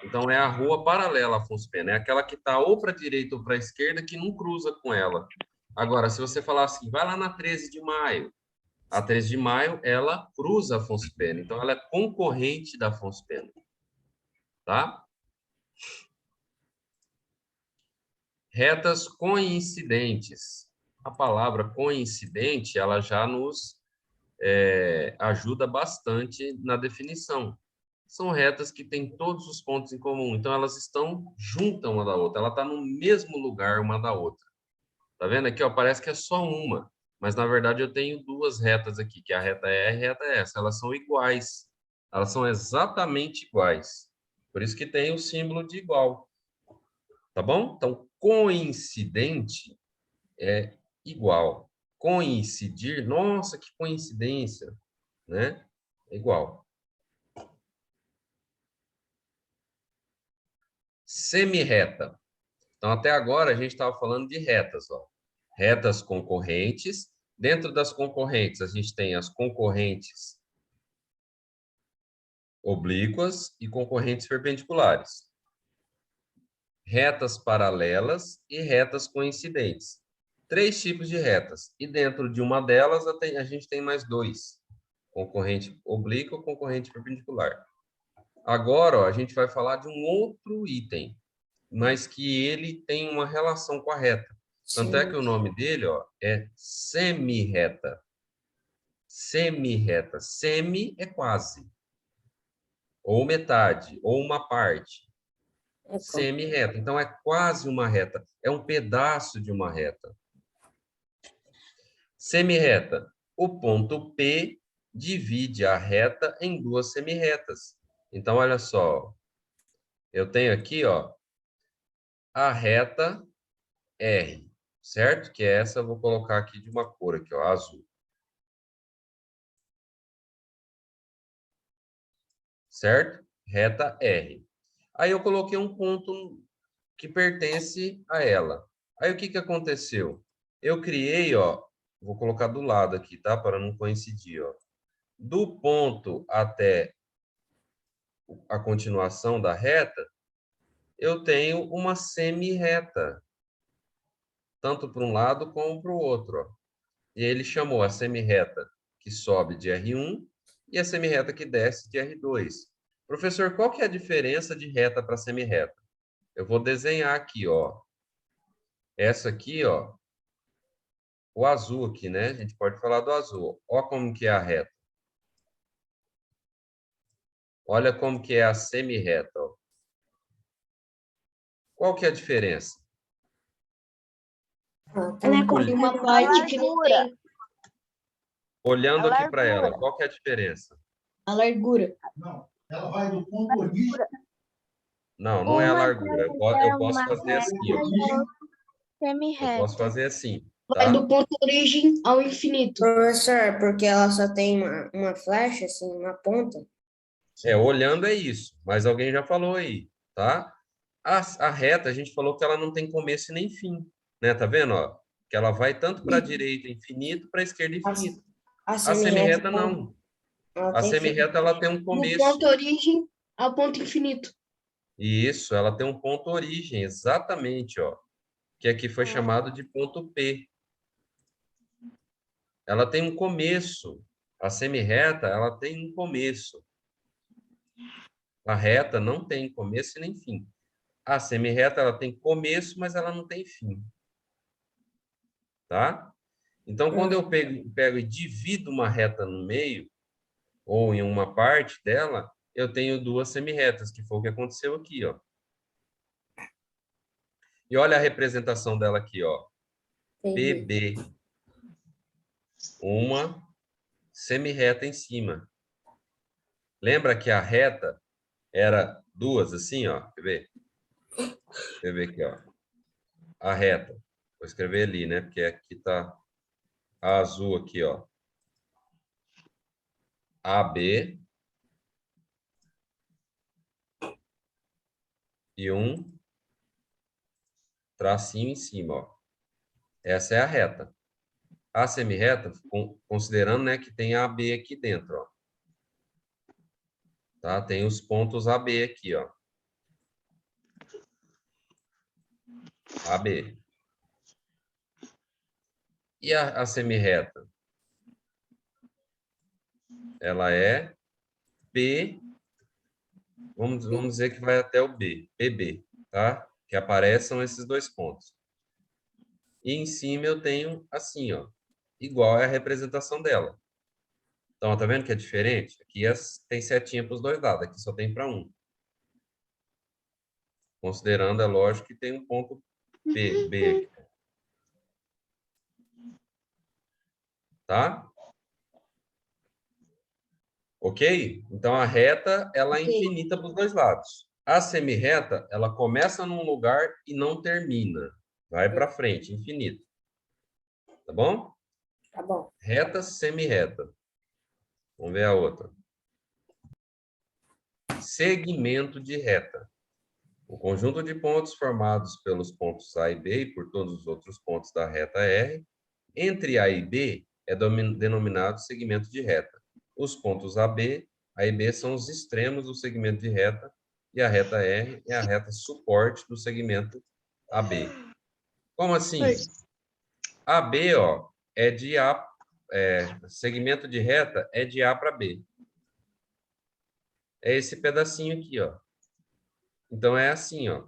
Então, é a rua paralela à Afonso Pena. É aquela que está ou para a direita ou para a esquerda, que não cruza com ela. Agora, se você falar assim, vai lá na 13 de maio. A 13 de maio, ela cruza a Afonso Pena. Então, ela é concorrente da Afonso Pena. Tá? Retas coincidentes. A palavra coincidente, ela já nos ajuda bastante na definição. São retas que têm todos os pontos em comum, então elas estão juntas uma da outra, ela está no mesmo lugar uma da outra. Tá vendo aqui, ó, parece que é só uma, mas na verdade eu tenho duas retas aqui, que é a reta E e a reta S, elas são iguais, elas são exatamente iguais, por isso que tem o símbolo de igual, tá bom? Então, coincidente é igual. Coincidir, nossa, que coincidência, né? É igual. Semirreta. Então, até agora, a gente estava falando de retas, ó. Retas concorrentes. Dentro das concorrentes, a gente tem as concorrentes oblíquas e concorrentes perpendiculares. Retas paralelas e retas coincidentes. 3 tipos de retas. E dentro de uma delas, a gente tem mais 2. Concorrente oblíqua e concorrente perpendicular. Agora, ó, a gente vai falar de um outro item, mas que ele tem uma relação com a reta. Tanto é que o nome dele, ó, é semirreta. Semirreta. Semi é quase. Ou metade, ou uma parte. Semirreta. Então, é quase uma reta. É um pedaço de uma reta. Semirreta. O ponto P divide a reta em 2 semirretas. Então, olha só. Eu tenho aqui, ó, a reta R, certo? Que é essa, eu vou colocar aqui de uma cor aqui, ó, azul. Certo? reta R. Aí eu coloquei um ponto que pertence a ela. Aí o que que aconteceu? Eu criei, ó, vou colocar do lado aqui, tá? Para não coincidir, ó. Do ponto até a continuação da reta, eu tenho uma semi-reta, tanto para um lado como para o outro, ó. E ele chamou a semi-reta que sobe de R1 e a semi-reta que desce de R2. Professor, qual que é a diferença de reta para semi-reta? Eu vou desenhar aqui, ó. Essa aqui, ó, o azul aqui, né? A gente pode falar do azul. Olha como que é a reta. Olha como que é a semi-reta, ó. Qual que é a diferença? Ela é Tem uma parte que não tem Olhando A aqui para ela, largura. qual que é a diferença? a largura. Não, ela vai do ponto origem. Não, não é a Uma largura. Eu é posso uma fazer assim, ó. Eu semi-reta. posso fazer assim, Vai tá? do ponto origem ao infinito. Professor, porque ela só tem uma flecha, assim, uma ponta. Olhando é isso, mas alguém já falou aí, tá? A reta, a gente falou que ela não tem começo e nem fim, né? Tá vendo, ó? Que ela vai tanto para a direita infinito, para a esquerda infinito. A A semi-reta semi-reta não. ela A tem fim. semi-reta ela tem um Do começo. ponto origem ao ponto infinito. Isso, ela tem um ponto origem, exatamente, ó. Que aqui foi chamado de ponto P. Ela tem um começo. A semi-reta, ela tem um começo. A reta não tem começo e nem fim. A semi-reta, ela tem começo, mas ela não tem fim. Tá? Então, quando eu pego e divido uma reta no meio, ou em uma parte dela, eu tenho duas semi-retas, que foi o que aconteceu aqui, ó. E olha a representação dela aqui, ó. PB. Uma semi-reta em cima. Lembra que a reta era duas assim, ó? Quer ver? Quer ver aqui, ó. A reta. Vou escrever ali, né? Porque aqui tá a azul aqui, ó. AB e um tracinho em cima, ó. Essa é a reta. A semi-reta, considerando, né, que tem a AB aqui dentro, ó. Tá? Tem os pontos AB aqui, ó. AB. E a semi-reta? Ela é P, vamos dizer que vai até o B, PB, tá? Que aparecem esses dois pontos. E em cima eu tenho assim, ó, igual é a representação dela. Então, tá vendo que é diferente? Aqui tem setinha para os dois lados, aqui só tem para um. Considerando, é lógico que tem um ponto B aqui. Tá? Ok? Então, a reta, ela é infinita para os dois lados. A semi-reta, ela começa num lugar e não termina. Vai para frente, infinito. Tá bom? Tá bom. Reta, semi-reta. Vamos ver a outra. Segmento de reta. O conjunto de pontos formados pelos pontos A e B e por todos os outros pontos da reta R, entre A e B, é denominado segmento de reta. Os pontos A e B são os extremos do segmento de reta e a reta R é a reta suporte do segmento AB. Como assim? AB, ó, é de A, segmento de reta é de A para B. É esse pedacinho aqui, ó. Então, é assim, ó.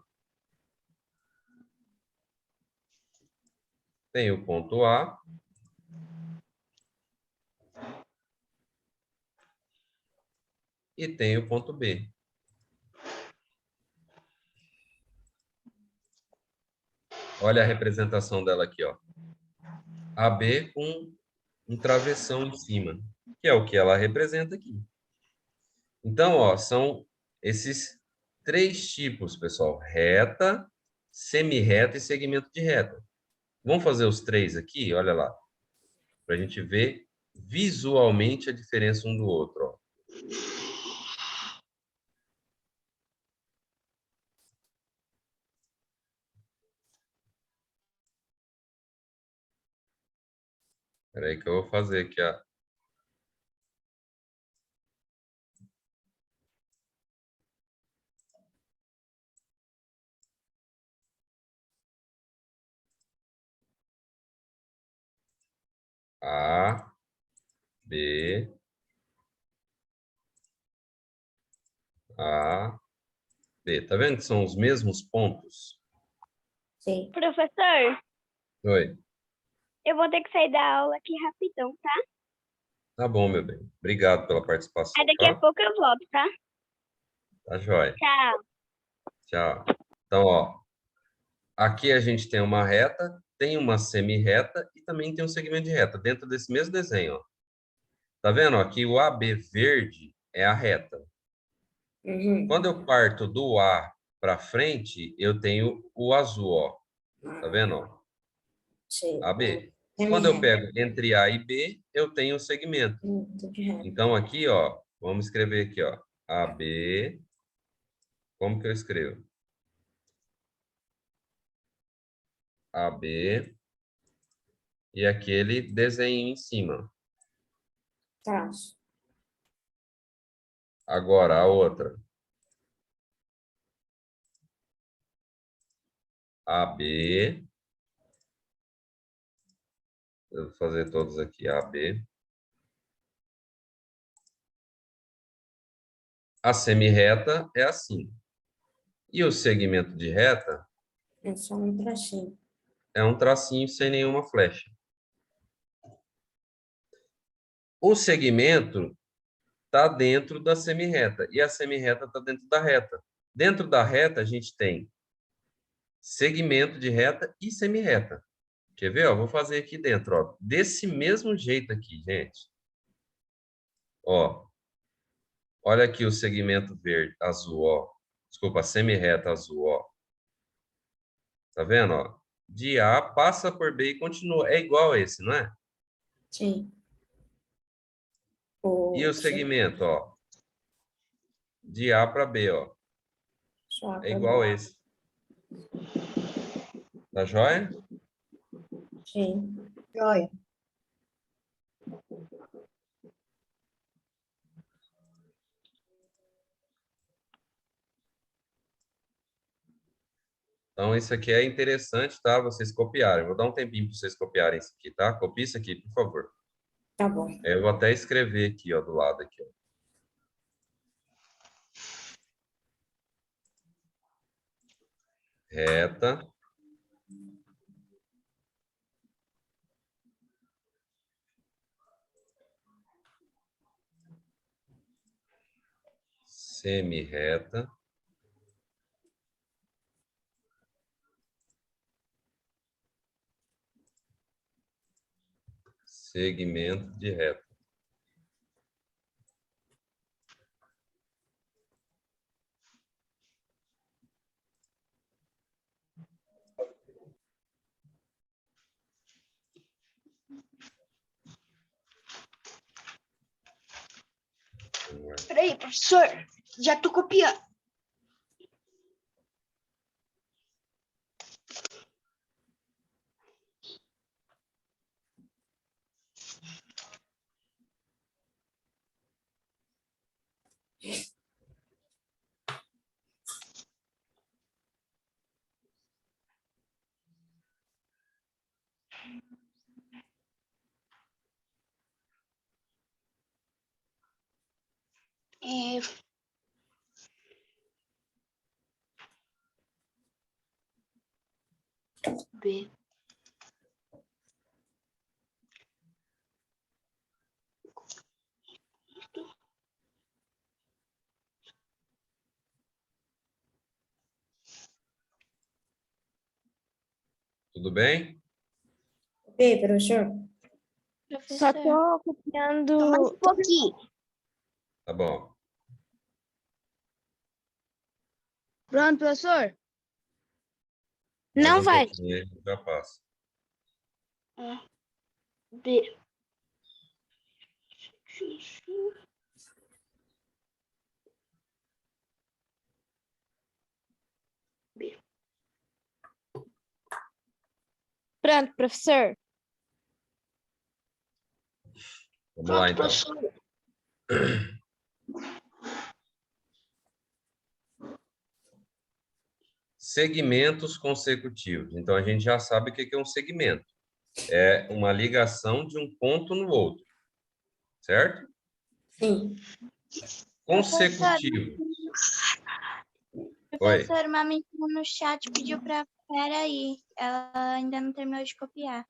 Tem o ponto A. E tem o ponto B. Olha a representação dela aqui, ó. AB com um travessão em cima, que é o que ela representa aqui. Então, ó, são esses três tipos, pessoal: reta, semi-reta e segmento de reta. Vamos fazer os três aqui, olha lá, para a gente ver visualmente a diferença um do outro, ó. Espera aí que eu vou fazer aqui A, B, A, B. Tá vendo que são os mesmos pontos? Sim. Professor, Oi. eu vou ter que sair da aula aqui rapidão, tá? Tá bom, meu bem. Obrigado pela Aí participação, daqui a tá? pouco eu volto, tá? Tá joia. Tchau. Tchau. Então, ó, aqui a gente tem uma reta, tem uma semi-reta e também tem um segmento de reta dentro desse mesmo desenho, ó. Tá vendo? Aqui o AB verde é a reta. Uhum. Quando eu parto do A para frente, eu tenho o azul, ó. Tá vendo? Ó? Sim. AB. É Quando eu minha pego entre A e B, eu tenho o segmento. reta de reta. Então, aqui, ó, vamos escrever aqui, ó. AB. Como que eu escrevo? AB. E aquele desenho em cima. Traço. Agora, a outra. AB. Eu vou fazer todos aqui, AB. A semi-reta é assim. E o segmento de reta É só um tracinho. é um tracinho sem nenhuma flecha. O segmento está dentro da semi-reta e a semi-reta está dentro da reta. Dentro da reta, a gente tem segmento de reta e semi-reta. Quer ver? Ó, vou fazer aqui dentro, ó, desse mesmo jeito aqui, gente. Ó, olha aqui o segmento verde, azul, ó. Desculpa, a semi-reta azul, ó. Tá vendo, ó? De A passa por B e continua. É igual esse, não é? Sim. E o segmento, ó, de A para B, ó, Só é igual esse. Tá joia? Sim. Joia. Então, isso aqui é interessante, tá? Vocês copiarem. Vou dar um tempinho para vocês copiarem isso aqui, tá? Copie isso aqui, por favor. Tá bom. Eu vou até escrever aqui, ó, do lado aqui, ó. Reta. Semi-reta. Segmento de reta. Peraí, professor, já tô copiando. E... B. Tudo bem? Ok, professor? Só Professor, tô só copiando. mais um pouquinho. Tá bom. Pronto, professor? Mais Não um vai. pouquinho aí, já passa. A, B. B. Pronto, professor. Vamos lá, então. Segmentos consecutivos. Então, a gente já sabe o que é um segmento. É uma ligação de um ponto no outro. Certo? Sim. Consecutivo. Oi. Professor, uma menina no chat pediu pra... Peraí, ela ainda não terminou de copiar.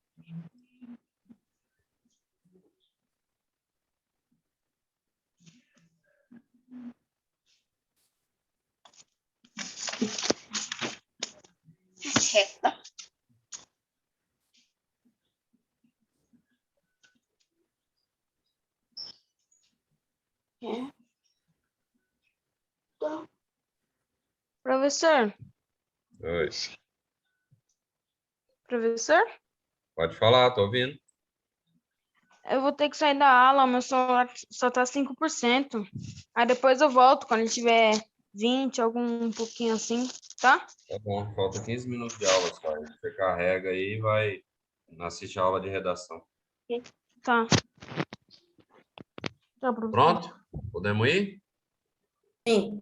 Reta. Professor, Oi. professor, Pode falar, tô ouvindo. eu vou ter que sair da aula, meu celular só tá 5%. Aí depois eu volto quando ele tiver 20, algum um pouquinho assim, tá? Tá bom, falta 15 minutos de aula só. Você carrega aí e vai assistir a aula de redação. Tá. Tá, professor. Pronto? Podemos ir? Sim.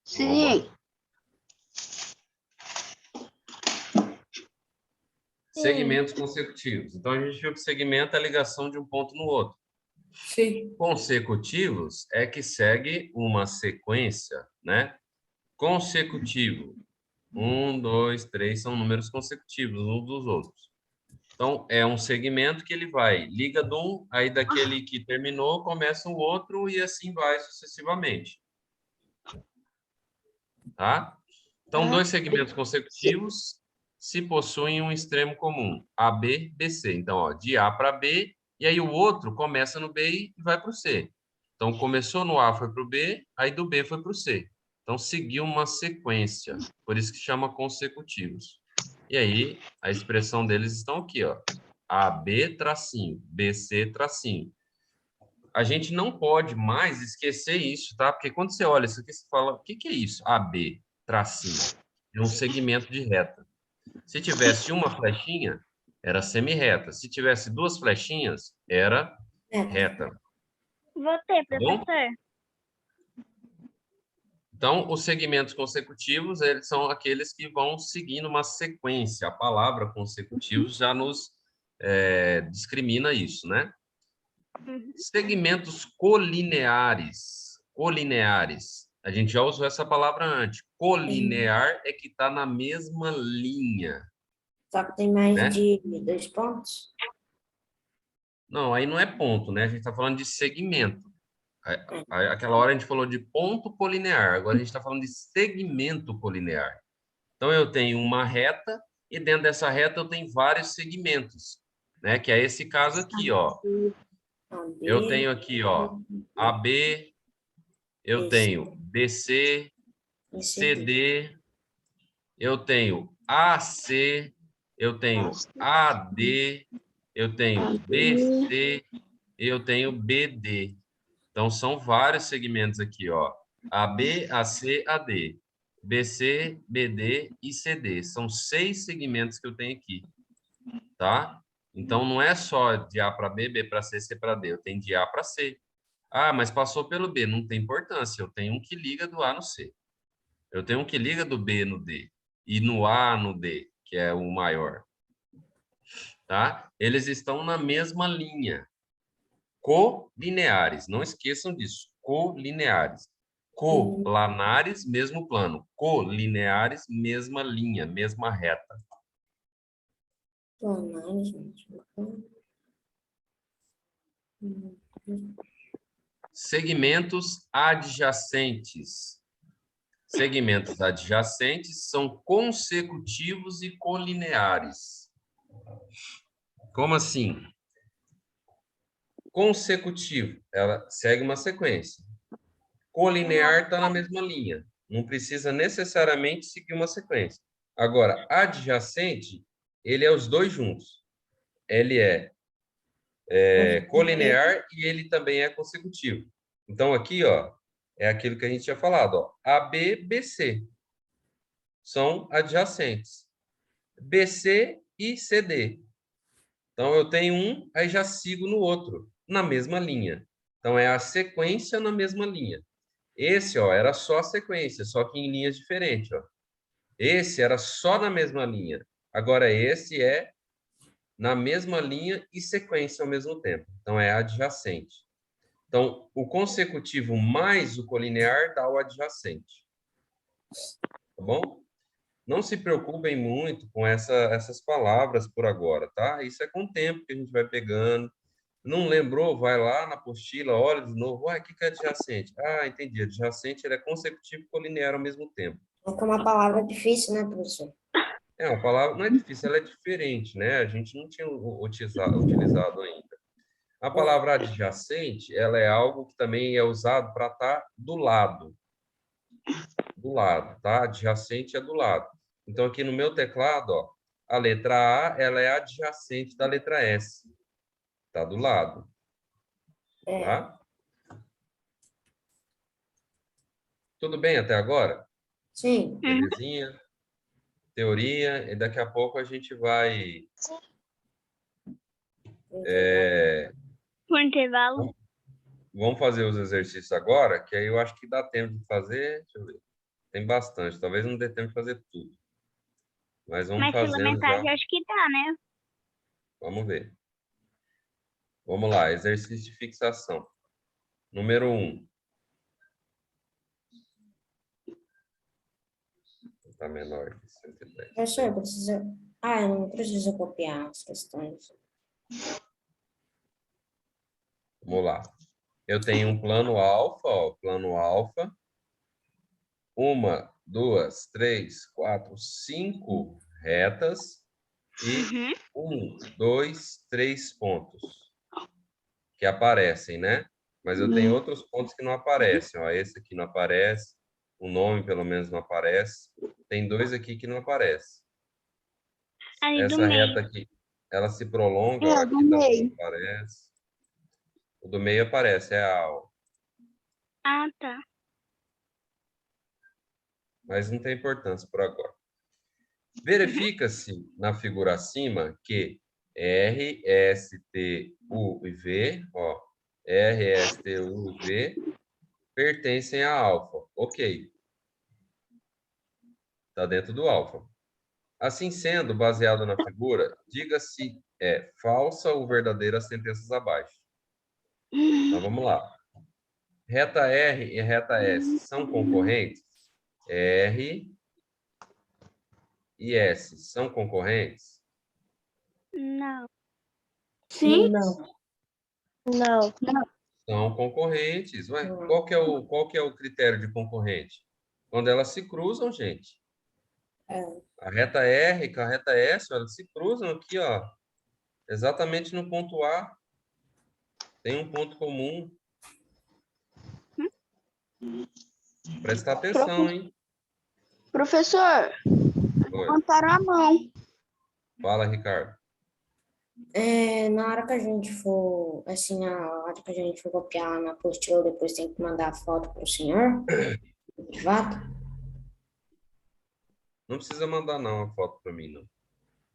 Sim. Segmentos consecutivos. Então, a gente viu que segmento é a ligação de um ponto no outro. Sim. Consecutivos é que segue uma sequência, né? Consecutivo. 1, 2, 3 são números consecutivos uns dos outros. Então, é um segmento que ele vai, liga de um, aí daquele que terminou, começa o outro e assim vai sucessivamente. Tá? Então, dois segmentos consecutivos se possuem um extremo comum, AB, BC. Então, ó, de A para B, e aí o outro começa no B e vai para o C. Então, começou no A, foi para o B, aí do B foi para o C. Então, seguiu uma sequência, por isso que chama consecutivos. E aí, a expressão deles estão aqui, ó. AB tracinho, BC tracinho. A gente não pode mais esquecer isso, tá? Porque quando você olha isso aqui, você fala, o que que é isso? AB, tracinho. É um segmento de reta. Se tivesse uma flechinha, era semirreta. Se tivesse duas flechinhas, era reta. Voltei, Tá bom? professor. Então, os segmentos consecutivos, eles são aqueles que vão seguindo uma sequência. A palavra consecutivos já nos discrimina isso, né? Segmentos colineares. Colineares. A gente já usou essa palavra antes. Colinear é que está na mesma linha. Só que tem mais Né? de 2 pontos? Não, aí não é ponto, né? A gente está falando de segmento. Aquela hora a gente falou de ponto colinear, agora a gente está falando de segmento colinear. Então, eu tenho uma reta e dentro dessa reta eu tenho vários segmentos, né? Que é esse caso aqui, ó. Eu tenho aqui, ó, AB, eu tenho BC, CD, eu tenho AC, eu tenho AD, eu tenho BC, eu tenho BD. Então, são vários segmentos aqui, ó. AB, AC, AD, BC, BD e CD. São 6 segmentos que eu tenho aqui, tá? Então, não é só de A para B, B para C, C para D. Eu tenho de A para C. Ah, mas passou pelo B. Não tem importância. Eu tenho um que liga do A no C. Eu tenho um que liga do B no D. E no A no D, que é o maior. Tá? Eles estão na mesma linha. Colineares. Não esqueçam disso. Colineares. Colanares, mesmo plano. Colineares, mesma linha, mesma reta. Segmentos adjacentes. Segmentos adjacentes são consecutivos e colineares. Como assim? Consecutivo, ela segue uma sequência. Colinear está na mesma linha. Não precisa necessariamente seguir uma sequência. Agora, adjacente, ele é os dois juntos. Ele é colinear e ele também é consecutivo. Então, aqui, ó, é aquilo que a gente tinha falado, ó, AB, BC. são adjacentes. BC e CD. Então, eu tenho um, aí já sigo no outro, na mesma linha. Então, é a sequência na mesma linha. Esse, ó, era só a sequência, só que em linhas diferentes, ó. Esse era só na mesma linha. Agora, esse é na mesma linha e sequência ao mesmo tempo. Então, é adjacente. Então, o consecutivo mais o colinear dá o adjacente. Tá bom? Não se preocupem muito com essas palavras por agora, tá? Isso é com o tempo que a gente vai pegando. Não lembrou? Vai lá na apostila, olha de novo. Uai, o que é adjacente? Ah, entendi. Adjacente ele é consecutivo e colinear ao mesmo tempo. É uma palavra difícil, né, professor? É uma palavra, não é difícil, ela é diferente, né? A gente não tinha utilizado ainda. A palavra adjacente, ela é algo que também é usado para estar do lado. Do lado, tá? Adjacente é do lado. Então, aqui no meu teclado, ó, a letra A, ela é adjacente da letra S. Tá do lado. Tá? Tudo bem até agora? Sim. Belezinha? Teoria, e daqui a pouco a gente vai... Por intervalo. Vamos fazer os exercícios agora, que aí eu acho que dá tempo de fazer. Deixa eu ver. Tem bastante, talvez não dê tempo de fazer tudo. Mas vamos fazendo elementar já. acho que dá, né? Vamos ver. Vamos lá, exercício de fixação. Número 1. Está menor que 110. Professor, precisa... Ah, eu não preciso copiar as questões. Vamos lá. Eu tenho um plano alfa, ó, plano alfa. 1, 2, 3, 4, 5 retas e 1, 2, 3 pontos que aparecem, né? Mas eu tenho outros pontos que não aparecem, ó. Esse aqui não aparece, o nome pelo menos não aparece. Tem 2 aqui que não aparecem. Essa reta aqui, ela se prolonga, ó, aqui também não aparece. O do meio aparece, é a ó. Ah, tá. Mas não tem importância por agora. Verifica-se na figura acima que R, S, T, U e V, ó, R, S, T, U e V pertencem a alfa. Ok. Está dentro do alfa. Assim sendo, baseado na figura, diga se é falsa ou verdadeira as sentenças abaixo. Então, vamos lá. Reta R e reta S são concorrentes? R e S são concorrentes? Não. Sim? Não. São concorrentes. Ué, qual que é o critério de concorrente? Quando elas se cruzam, gente. A reta R com a reta S, elas se cruzam aqui, ó. Exatamente no ponto A. Tem um ponto comum. Presta atenção, hein? Professor, Oi. levantaram a mão. Fala, Ricardo. Na hora que a gente for, assim, na hora que a gente for copiar na apostila, depois tem que mandar a foto para o senhor, no privado. Não precisa mandar, não, a foto para mim, não.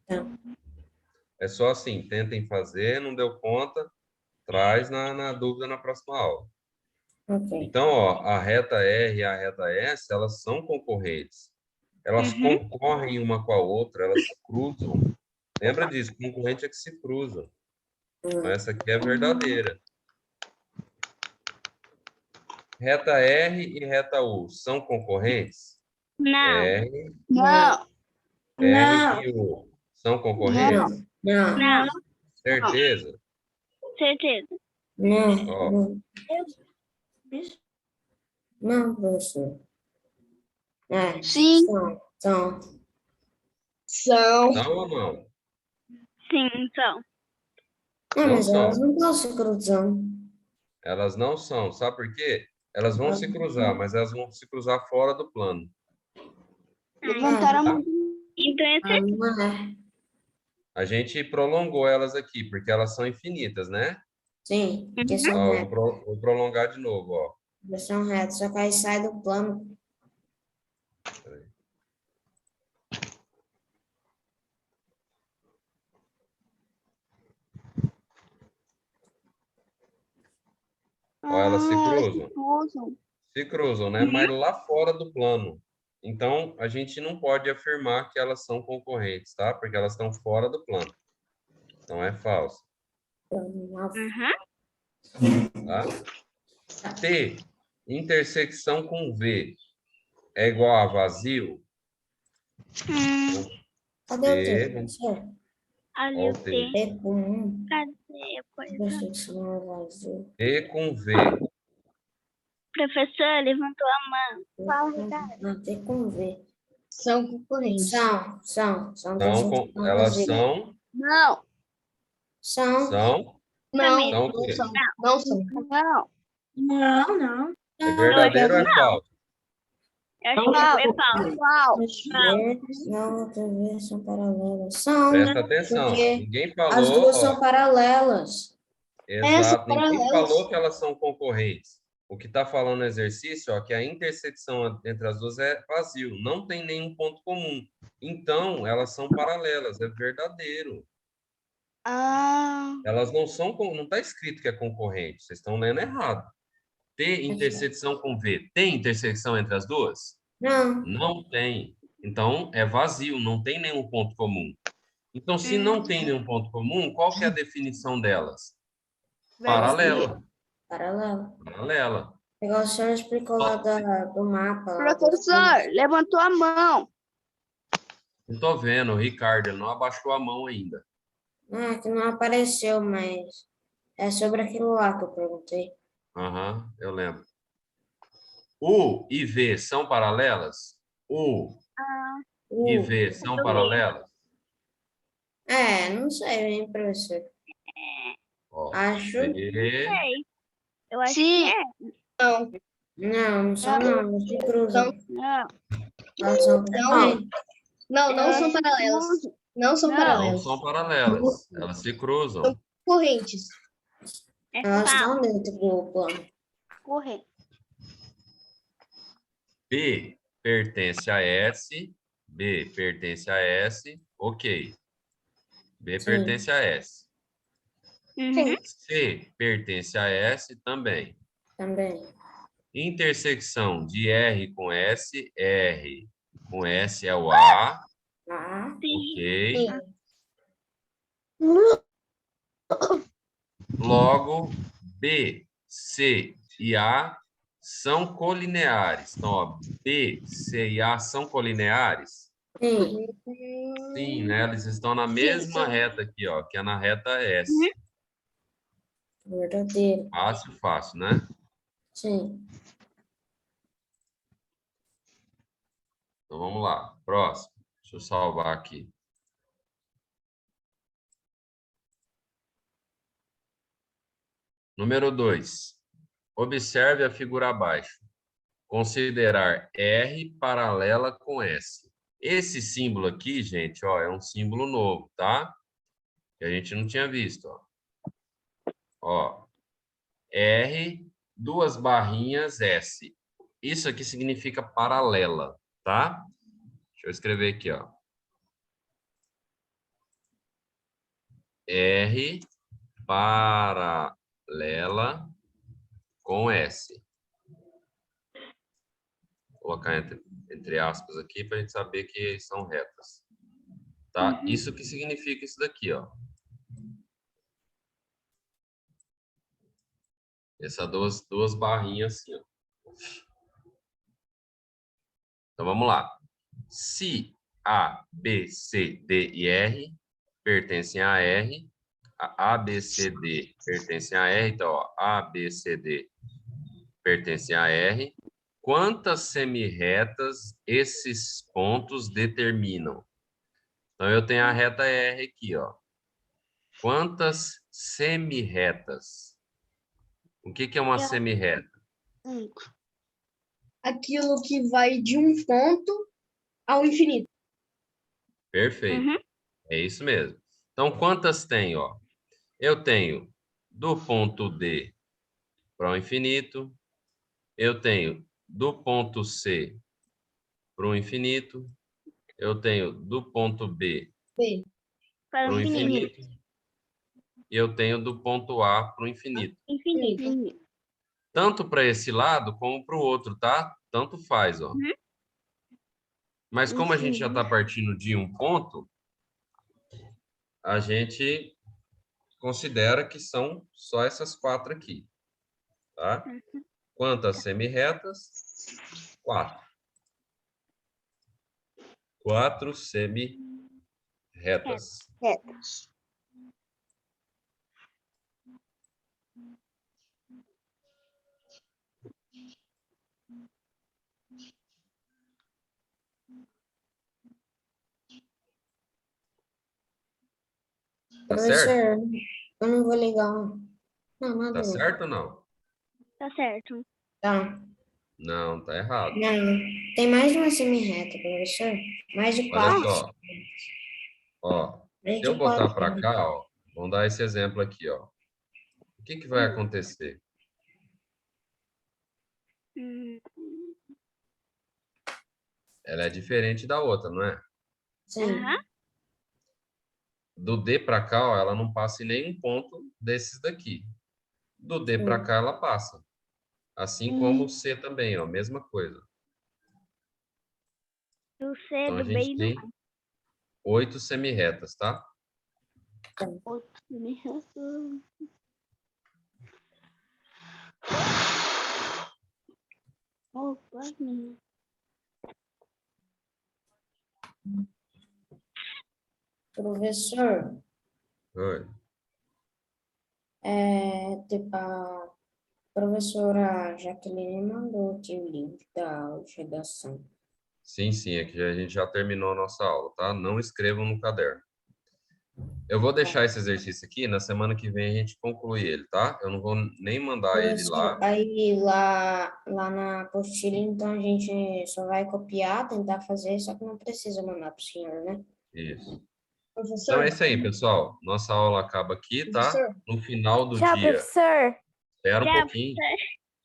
Tá. É só assim, tentem fazer, não deu conta, traz na dúvida na próxima aula. Ok. Então, ó, a reta R e a reta S, elas são concorrentes. Elas concorrem uma com a outra, elas se cruzam. Lembra disso, concorrente é que se cruzam. Então, essa aqui é verdadeira. Reta R e reta U são concorrentes? Não. R, Não. R e U são concorrentes? Não. Não. Certeza? Certeza. Não. Ó. Não, professor. Sim. São. São. Não ou não? Sim, são. Não, Não mas são. elas não estão se cruzando. Elas não são. Sabe por quê? Elas vão se cruzar, mas elas vão se cruzar fora do plano. Levantaram a mão. Então é certeza. Não é. A gente prolongou elas aqui, porque elas são infinitas, né? Sim, porque são Ó, retas. vou prolongar de novo, ó. São retas, só que aí sai do plano. elas se cruzam? cruzam. Se cruzam, né? Mas lá fora do plano. Então, a gente não pode afirmar que elas são concorrentes, tá? Porque elas estão fora do plano. Então, é falso, tá? T, intersecção com V, é igual a vazio? Cadê o T, T, professor? Ali ó o o T. T. T com 1. Cadê? Intersecção é vazio. T com V. Professor, levantou a mão. Fala, Ricardo. Não, T com V. São concorrentes. São Então, intersecção elas vazio. são... Não, São. São? Não, São o não quê? são. Não são. não. É verdadeiro ou é falso? É falso. Não, outra vez são paralelas. São, Presta né? atenção. Porque Ninguém as falou... duas ó, são paralelas. exato, ninguém paralelas. falou que elas são concorrentes. O que está falando no exercício, ó, que a intersecção entre as duas é vazio, não tem nenhum ponto comum. Então, elas são paralelas, é verdadeiro. Elas não são, não está escrito que é concorrente, vocês estão lendo errado. T intersecção com V, tem intersecção entre as duas? Não. Não tem. Então, é vazio, não tem nenhum ponto comum. Então, se não tem nenhum ponto comum, qual que é a definição delas? Paralela. Paralela. Paralela. Igual o senhor explicou lá do mapa. Lá Professor, levantou a mão. Não tô vendo, o Ricardo, ele não abaixou a mão ainda. Ah, que não apareceu, mas é sobre aquilo lá que eu perguntei. Aham, eu lembro. U e V são paralelas? U e V são paralelas? Não sei, hein, professor. Ó, Acho. V, Eu acho que é. Não são não, não se cruzam. Não. Elas são concorrentes. Não são paralelas. Não são não paralelas. são paralelas. Elas se cruzam. Concorrentes. Elas estão dentro do plano. Correr. B pertence a S. B pertence a S. Ok. B Sim. pertence a S. Uhum. C pertence a S também. Também. Intersecção de R com S. R com S é o A. Ah, Ok. Logo, B, C e A são colineares. Então, ó, B, C e A são colineares? sim. Sim, né? Eles estão na mesma reta aqui, ó, que é na reta S. Verdadeiro. Fácil, fácil, né? Sim. Então, vamos lá. Próximo. Deixa eu salvar aqui. Número 2. Observe a figura abaixo. Considerar R paralela com S. Esse símbolo aqui, gente, ó, é um símbolo novo, tá? Que a gente não tinha visto, ó. Ó, R, duas barrinhas, S. Isso aqui significa paralela, tá? Deixa eu escrever aqui, ó. R paralela com S. Vou colocar entre aspas aqui para a gente saber que são retas. Tá? Isso que significa isso daqui, ó. Essas duas barrinhas assim, ó. Então, vamos lá. Se A, B, C, D e R pertencem a R, a B, C, D pertencem a R, então, ó, A, B, C, D pertencem a R. Quantas semirretas esses pontos determinam? Então, eu tenho a reta R aqui, ó. Quantas semirretas? O que é uma semirreta? Aquilo que vai de um ponto ao infinito. Perfeito. É isso mesmo. Então, quantas tem, ó? Eu tenho do ponto D para o infinito. Eu tenho do ponto C para o infinito. Eu tenho do ponto B para o infinito. E eu tenho do ponto A para o infinito. Infinito. tanto para esse lado como para o outro, tá? Tanto faz, ó. Mas como a gente já está partindo de um ponto, a gente considera que são só essas 4 aqui, tá? Quantas semi-retas? 4. 4 semi-retas. Retas. Tá certo? Professor, eu não vou ligar. Não, nada. Tá certo ou não? Tá certo. Tá. Não, tá errado. Não, tem mais de uma semi-reta, professor. Mais de Olha 4. só. Ó, Mais se eu de botar 4. para cá, ó, vamos dar esse exemplo aqui, ó. O que vai acontecer? Hum, Ela é diferente da outra, não é? Sim. Aham. Do D para cá, ó, ela não passa em nenhum ponto desses daqui. Do D para cá, ela passa. Assim como o C também, ó, mesma coisa. Do C, Então, a do B gente e do tem 8 semi-retas, tá? Opa, minha. Professor, Oi. tipo, a professora Jaqueline mandou aqui o link da aula de redação. Sim, sim, aqui a gente já terminou a nossa aula, tá? Não escrevam no caderno. Eu vou deixar esse exercício aqui, na semana que vem a gente conclui ele, tá? Eu não vou nem mandar ele lá. Professor, aí lá na apostila, então a gente só vai copiar, tentar fazer, só que não precisa mandar para o senhor, né? Isso. Então Professor, é isso aí, pessoal. Nossa aula acaba aqui, tá? professor, No final do Tchau, dia, professor. espera um Tchau, pouquinho.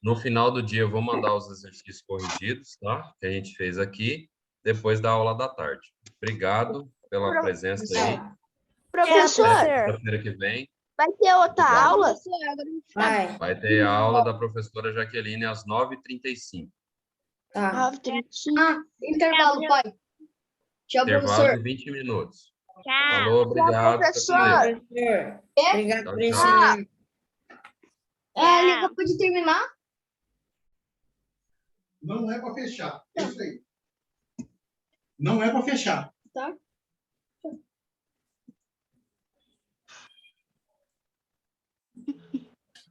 No final do dia eu vou mandar os exercícios corrigidos, tá? Que a gente fez aqui, depois da aula da tarde. Obrigado pela presença aí. Professor, Até sexta-feira que vem. vai ter outra Obrigado. aula? Vai, Vai ter a aula da professora Jaqueline às 9h35. tá. 9h35. intervalo, pai. Tchau, Intervalo professor. de 20 minutos. Tchau. Falou, obrigado. Fica com professor. Deus. Professor, obrigado Tchau, por tchau. ensinar. A liga pode terminar? Não é para fechar. É isso aí. Não é para fechar. Tá.